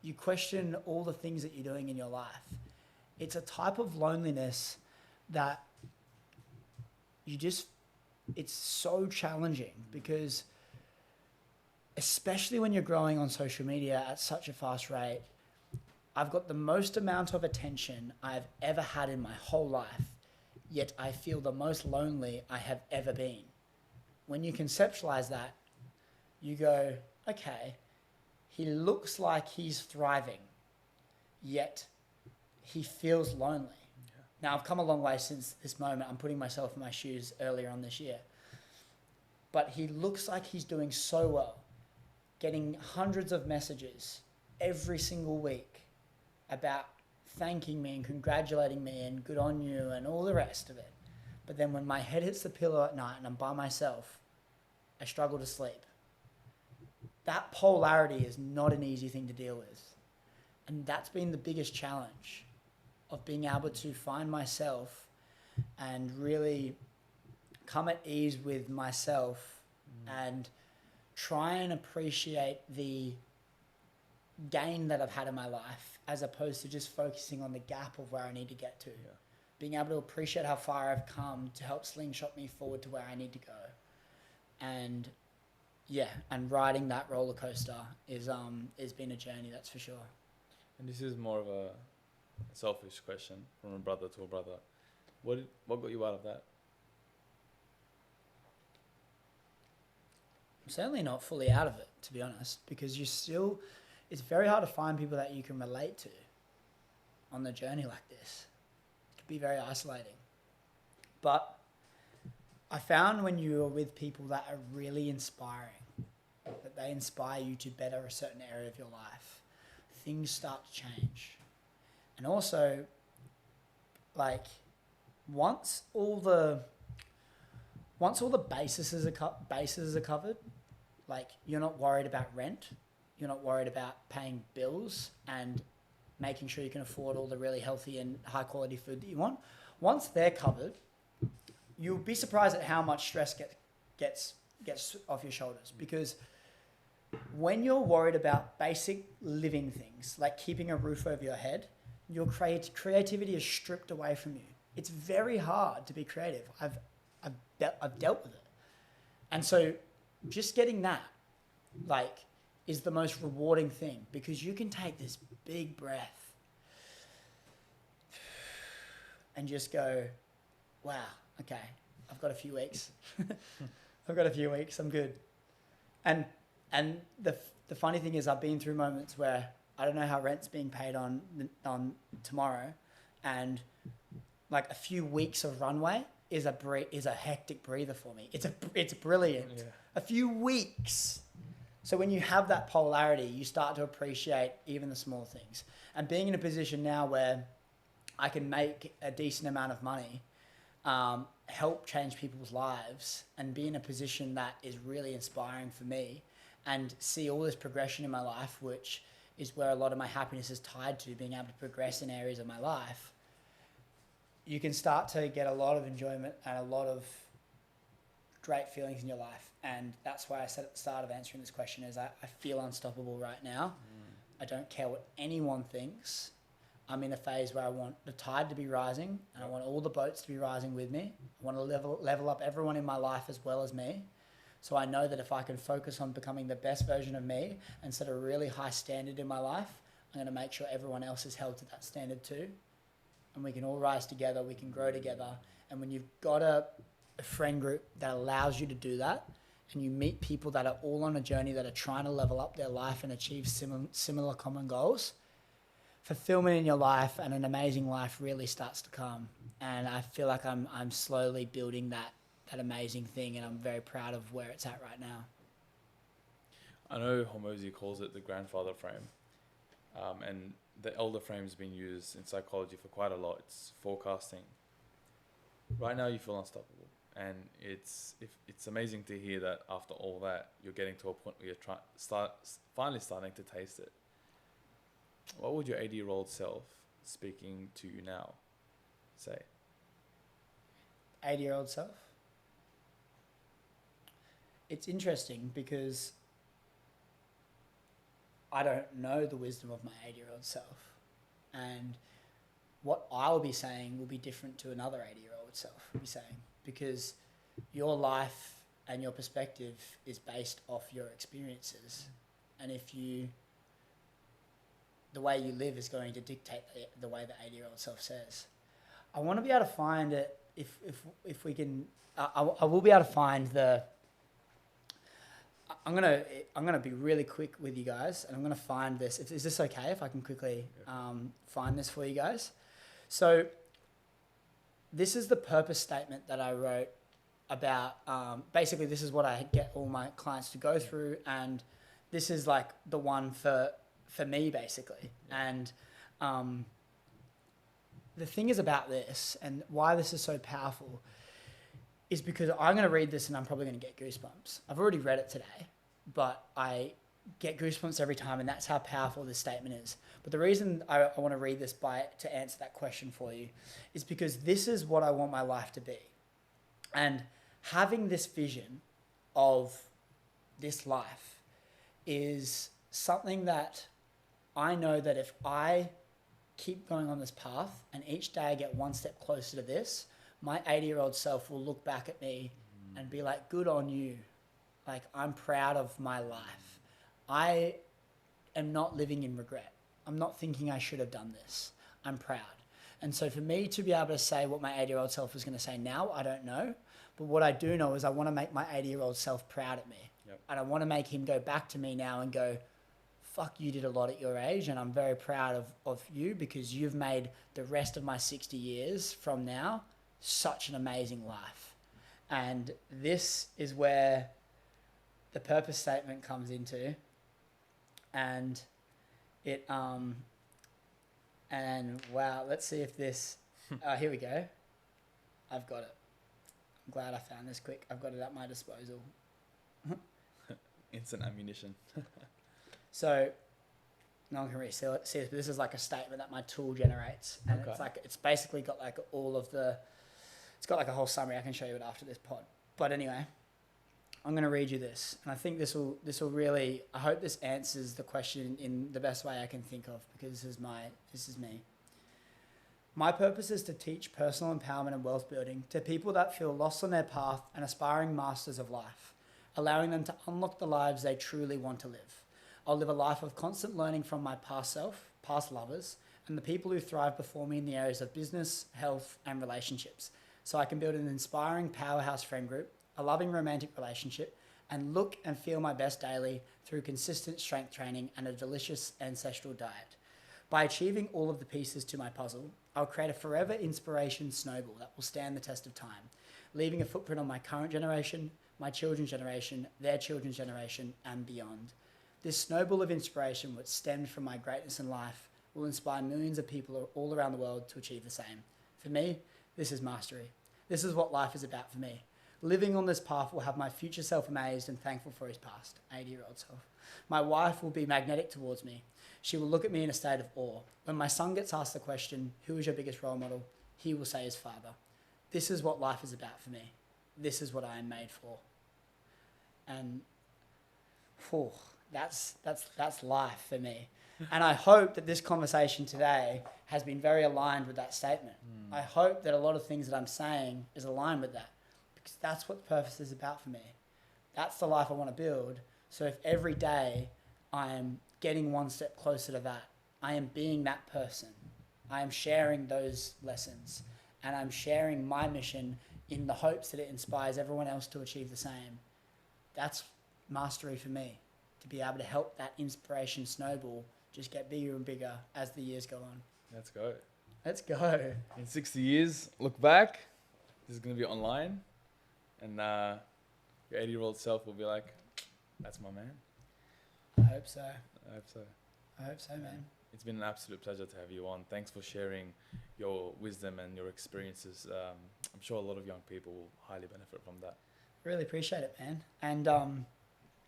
Speaker 1: You question all the things that you're doing in your life. It's a type of loneliness that it's so challenging, because especially when you're growing on social media at such a fast rate, I've got the most amount of attention I've ever had in my whole life, yet I feel the most lonely I have ever been. When you conceptualize that, you go, okay, he looks like he's thriving, yet he feels lonely. Yeah. Now, I've come a long way since this moment. I'm putting myself in my shoes earlier on this year. But he looks like he's doing so well, getting hundreds of messages every single week about thanking me and congratulating me and good on you and all the rest of it. But then when my head hits the pillow at night and I'm by myself, I struggle to sleep. That polarity is not an easy thing to deal with. And that's been the biggest challenge of being able to find myself and really come at ease with myself and try and appreciate the gain that I've had in my life, as opposed to just focusing on the gap of where I need to get to. Yeah. Being able to appreciate how far I've come to help slingshot me forward to where I need to go. And riding that roller coaster is been a journey, that's for sure.
Speaker 2: And this is more of a selfish question from a brother to a brother. What got you out of that?
Speaker 1: I'm certainly not fully out of it, to be honest, because it's very hard to find people that you can relate to on the journey like this. It can be very isolating. But I found when you are with people that are really inspiring, that they inspire you to better a certain area of your life, things start to change. And also, like, once all the bases are covered, like, you're not worried about rent, you're not worried about paying bills and making sure you can afford all the really healthy and high quality food that you want. Once they're covered, you'll be surprised at how much stress gets off your shoulders, because when you're worried about basic living things like keeping a roof over your head, your creativity is stripped away from you. It's very hard to be creative. I've dealt with it. And so just getting that, like, is the most rewarding thing, because you can take this big breath and just go, wow, okay, I've got a few weeks. I'm good. And the funny thing is, I've been through moments where I don't know how rent's being paid on tomorrow, and like a few weeks of runway is a hectic breather for me. It's brilliant. Yeah. A few weeks. So when you have that polarity, you start to appreciate even the small things. And being in a position now where I can make a decent amount of money, help change people's lives, and be in a position that is really inspiring for me, and see all this progression in my life, which is where a lot of my happiness is tied to, being able to progress in areas of my life, you can start to get a lot of enjoyment and a lot of great feelings in your life. And that's why I said at the start of answering this question is I feel unstoppable right now. I don't care what anyone thinks. I'm in a phase where I want the tide to be rising, and I want all the boats to be rising with me. I want to level up everyone in my life as well as me. So I know that if I can focus on becoming the best version of me and set a really high standard in my life, I'm going to make sure everyone else is held to that standard too. And we can all rise together, we can grow together. And when you've got a friend group that allows you to do that, and you meet people that are all on a journey that are trying to level up their life and achieve similar common goals, fulfillment in your life and an amazing life really starts to come. And I feel like I'm slowly building that amazing thing, and I'm very proud of where it's at right now.
Speaker 2: I know Hormozy calls it the grandfather frame, and the elder frame has been used in psychology for quite a lot. It's forecasting. Right now you feel unstoppable. And it's amazing to hear that after all that, you're getting to a point where you're finally starting to taste it. What would your 80-year-old self speaking to you now say?
Speaker 1: 80-year-old self? It's interesting because I don't know the wisdom of my 80-year-old self. And what I'll be saying will be different to another 80-year-old self will be saying, because your life and your perspective is based off your experiences. And the way you live is going to dictate the way the 80-year-old self says. I want to be able to find it, if we can, I will be able to find I'm gonna be really quick with you guys, and I'm gonna find this. Is this okay if I can quickly find this for you guys? So this is the purpose statement that I wrote about. Basically, this is what I get all my clients to go through, and this is like the one for me, basically. And the thing is about this, and why this is so powerful, is because I'm going to read this and I'm probably going to get goosebumps. I've already read it today, but I get goosebumps every time, and that's how powerful this statement is. But the reason I want to read this to answer that question for you is because this is what I want my life to be. And having this vision of this life is something that I know that if I keep going on this path and each day I get one step closer to this, my 80-year-old self will look back at me and be like, good on you. Like, I'm proud of my life. I am not living in regret. I'm not thinking I should have done this. I'm proud. And so for me to be able to say what my 80-year-old self is going to say now, I don't know. But what I do know is I want to make my 80-year-old self proud of me.
Speaker 2: Yep.
Speaker 1: And I want to make him go back to me now and go, fuck, you did a lot at your age, and I'm very proud of you because you've made the rest of my 60 years from now such an amazing life. And this is where the purpose statement comes into, and it and wow, let's see if this here we go. I've got it. I'm glad I found this quick. I've got it at my disposal.
Speaker 2: Instant ammunition.
Speaker 1: So no one can really see it, but this is like a statement that my tool generates, and
Speaker 2: Okay.
Speaker 1: it's basically got like it's got like a whole summary. I can show you it after this pod. But anyway, I'm going to read you this, and I think this will really, I hope this answers the question in the best way I can think of, because this is me. My purpose is to teach personal empowerment and wealth building to people that feel lost on their path and aspiring masters of life, allowing them to unlock the lives they truly want to live. I'll live a life of constant learning from my past self, past lovers, and the people who thrive before me in the areas of business, health, and relationships, so I can build an inspiring powerhouse friend group, a loving romantic relationship, and look and feel my best daily through consistent strength training and a delicious ancestral diet. By achieving all of the pieces to my puzzle, I'll create a forever inspiration snowball that will stand the test of time, leaving a footprint on my current generation, my children's generation, their children's generation, and beyond. This snowball of inspiration, which stemmed from my greatness in life, will inspire millions of people all around the world to achieve the same. For me, this is mastery. This is what life is about for me. Living on this path will have my future self amazed and thankful for his past, 80-year-old self. My wife will be magnetic towards me. She will look at me in a state of awe. When my son gets asked the question, who is your biggest role model? He will say his father. This is what life is about for me. This is what I am made for. And that's life for me. And I hope that this conversation today has been very aligned with that statement. I hope that a lot of things that I'm saying is aligned with that, because that's what purpose is about for me. That's the life I want to build. So if every day I am getting one step closer to that, I am being that person. I am sharing those lessons, and I'm sharing my mission in the hopes that it inspires everyone else to achieve the same. That's mastery for me, to be able to help that inspiration snowball just get bigger and bigger as the years go on.
Speaker 2: Let's go.
Speaker 1: Let's go.
Speaker 2: In 60 years, look back. This is going to be online. And your 80-year-old self will be like, that's my man.
Speaker 1: I hope so.
Speaker 2: I hope so.
Speaker 1: I hope so, man.
Speaker 2: It's been an absolute pleasure to have you on. Thanks for sharing your wisdom and your experiences I'm sure a lot of young people will highly benefit from that.
Speaker 1: Really appreciate it, man. And I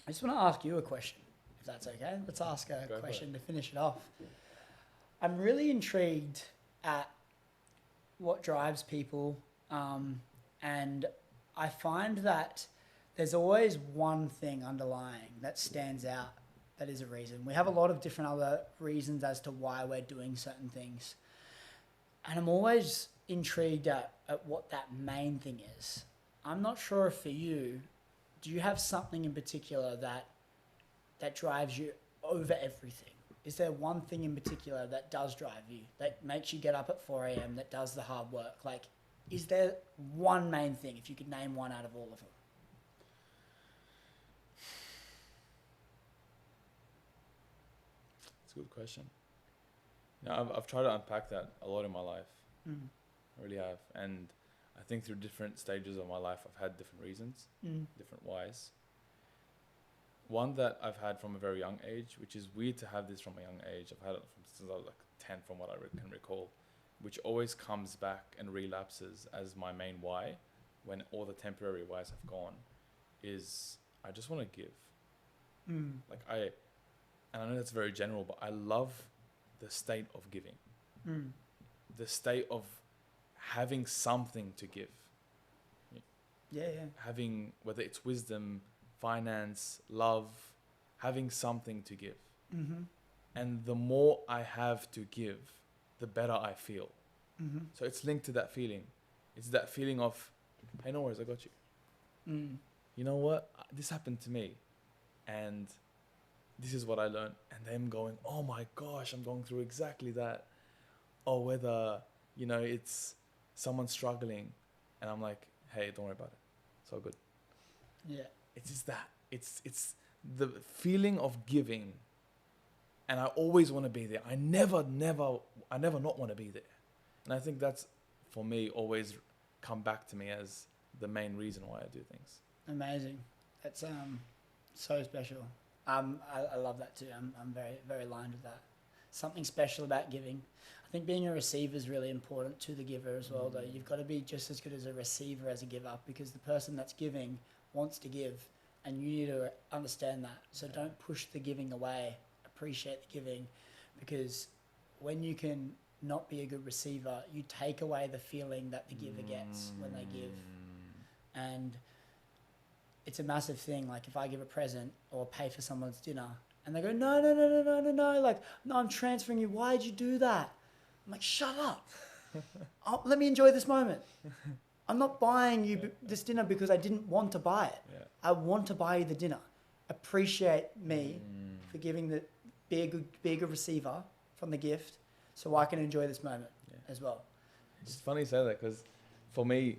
Speaker 1: just want to ask you a question, if that's okay. Let's ask a question to finish it off. I'm really intrigued at what drives people, and I find that there's always one thing underlying that stands out that is a reason. We have a lot of different other reasons as to why we're doing certain things. And I'm always intrigued at what that main thing is. I'm not sure if for you, do you have something in particular that drives you over everything? Is there one thing in particular that does drive you, that makes you get up at 4 a.m., that does the hard work? Like, is there one main thing, if you could name one out of all of them?
Speaker 2: It's a good question. I've tried to unpack that a lot in my life. I really have. And I think through different stages of my life, I've had different reasons, different whys. One that I've had from a very young age, which is weird to have this from a young age. I've had it since I was like 10, from what I can recall, which always comes back and relapses as my main why when all the temporary whys have gone, is I just want to give. And I know that's very general, but I love the state of giving. The state of having something to give. Having, whether it's wisdom, finance, love, having something to give. And the more I have to give, the better I feel. So it's linked to that feeling. It's that feeling of, hey, no worries, I got you. You know what? This happened to me. And this is what I learned. And them going, oh my gosh, I'm going through exactly that. Or whether, it's someone struggling. And I'm like, hey, don't worry about it. It's all good.
Speaker 1: Yeah.
Speaker 2: It's just that. It's the feeling of giving. And I always want to be there. I never not want to be there. And I think that's, for me, always come back to me as the main reason why I do things.
Speaker 1: Amazing. That's so special. I love that too. I'm very, very aligned with that. Something special about giving. I think being a receiver is really important to the giver as well, though. You've got to be just as good as a receiver as a giver, because the person that's giving wants to give, and you need to understand that. So don't push the giving away. Appreciate the giving, because when you can not be a good receiver, you take away the feeling that the giver gets when they give. And it's a massive thing. Like, if I give a present or pay for someone's dinner and they go, no, like, no, I'm transferring you. Why did you do that? I'm like, shut up. Let me enjoy this moment. I'm not buying you this dinner because I didn't want to buy it.
Speaker 2: Yeah.
Speaker 1: I want to buy you the dinner. Appreciate me for be a good receiver from the gift, so I can enjoy this moment as well.
Speaker 2: It's funny you say that, because for me,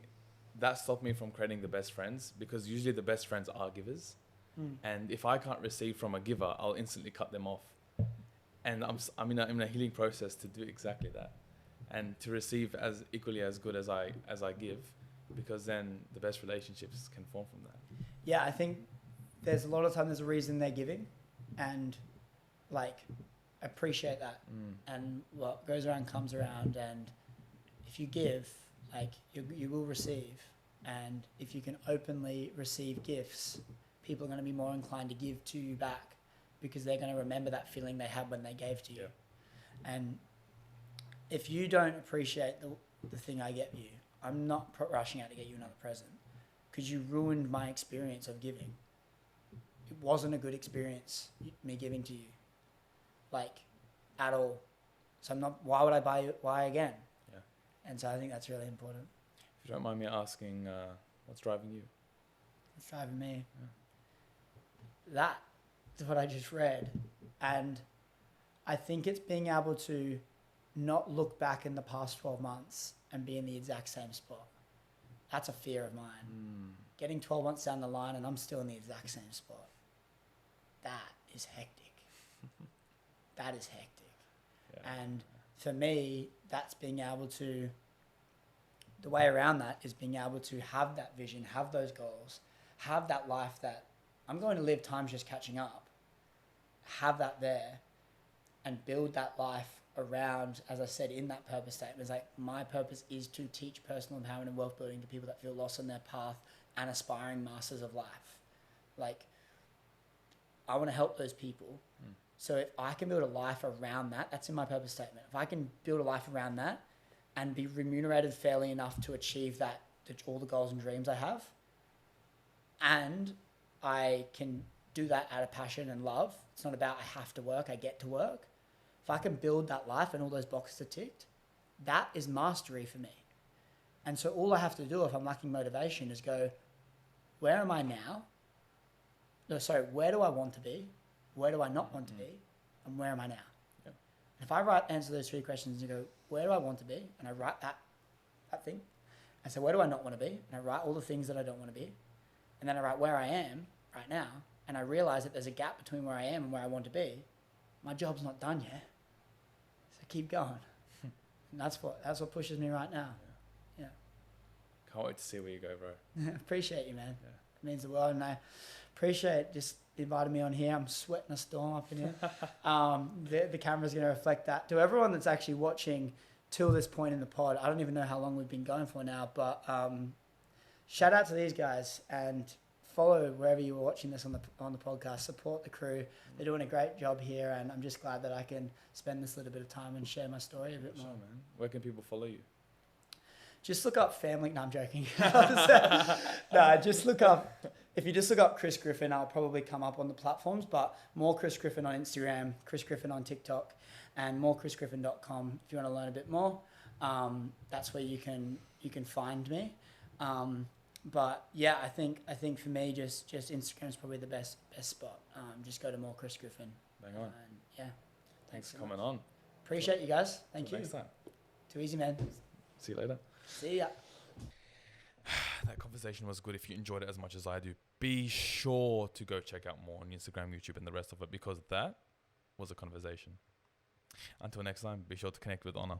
Speaker 2: that stopped me from creating the best friends, because usually the best friends are givers. And if I can't receive from a giver, I'll instantly cut them off. And I'm in a healing process to do exactly that, and to receive as equally as good as I give, because then the best relationships can form from that. Yeah,
Speaker 1: I think there's a lot of time there's a reason they're giving, and like, appreciate that. And what goes around comes around, and if you give, like, you will receive. And if you can openly receive gifts, people are going to be more inclined to give to you back, because they're going to remember that feeling they had when they gave to you. And if you don't appreciate the thing I get you, I'm not rushing out to get you another present, because you ruined my experience of giving. It wasn't a good experience, me giving to you, like, at all. So why would I buy again?
Speaker 2: Yeah.
Speaker 1: And so I think that's really important.
Speaker 2: If you don't mind me asking, what's driving you?
Speaker 1: What's driving me? That is what I just read. And I think it's being able to not look back in the past 12 months and be in the exact same spot. That's a fear of mine. Getting 12 months down the line and I'm still in the exact same spot. That is hectic. That is hectic. Yeah. And for me, that's being able to, the way around that is being able to have that vision, have those goals, have that life that I'm going to live, time's just catching up. Have that there and build that life around, as I said in that purpose statement, is like my purpose is to teach personal empowerment and wealth building to people that feel lost on their path and aspiring masters of life. Like, I want to help those people. So if I can build a life around that, that's in my purpose statement. If I can build a life around that and be remunerated fairly enough to achieve that, all the goals and dreams I have, and I can do that out of passion and love. It's not about I have to work, I get to work. If I can build that life and all those boxes are ticked, that is mastery for me. And so all I have to do if I'm lacking motivation is go, where am I now? No, sorry, where do I want to be? Where do I not want to be? And where am I now?
Speaker 2: Yep.
Speaker 1: And if I answer those three questions and go, where do I want to be? And I write that thing. And so where do I not want to be? And I write all the things that I don't want to be. And then I write where I am right now. And I realize that there's a gap between where I am and where I want to be. My job's not done yet. So keep going. And that's what pushes me right now. Yeah.
Speaker 2: Can't wait to see where you go, bro.
Speaker 1: Appreciate you, man.
Speaker 2: Yeah.
Speaker 1: It means the world. And I appreciate just inviting me on here. I'm sweating a storm up in here. The camera's going to reflect that. To everyone that's actually watching till this point in the pod, I don't even know how long we've been going for now, but shout out to these guys and follow wherever you were watching this on the podcast. Support the crew. They're doing a great job here, and I'm just glad that I can spend this little bit of time and share my story a bit more.
Speaker 2: Man. Where can people follow you?
Speaker 1: Just look up family. No, I'm joking. No, just look up. If you just look up Chris Griffin, I'll probably come up on the platforms. But more Chris Griffin on Instagram, Chris Griffin on TikTok, and morechrisgriffin.com if you want to learn a bit more. That's where you can find me. But yeah, I think for me, just Instagram is probably the best spot. Just go to more Chris Griffin.
Speaker 2: Bang on.
Speaker 1: And yeah.
Speaker 2: Thanks for
Speaker 1: so
Speaker 2: coming
Speaker 1: much.
Speaker 2: on.
Speaker 1: Appreciate you guys. Thank you.
Speaker 2: Next time.
Speaker 1: Too easy, man.
Speaker 2: See you later.
Speaker 1: See ya.
Speaker 2: That conversation was good. If you enjoyed it as much as I do, be sure to go check out more on Instagram, YouTube, and the rest of it, because that was a conversation. Until next time, be sure to connect with Honor.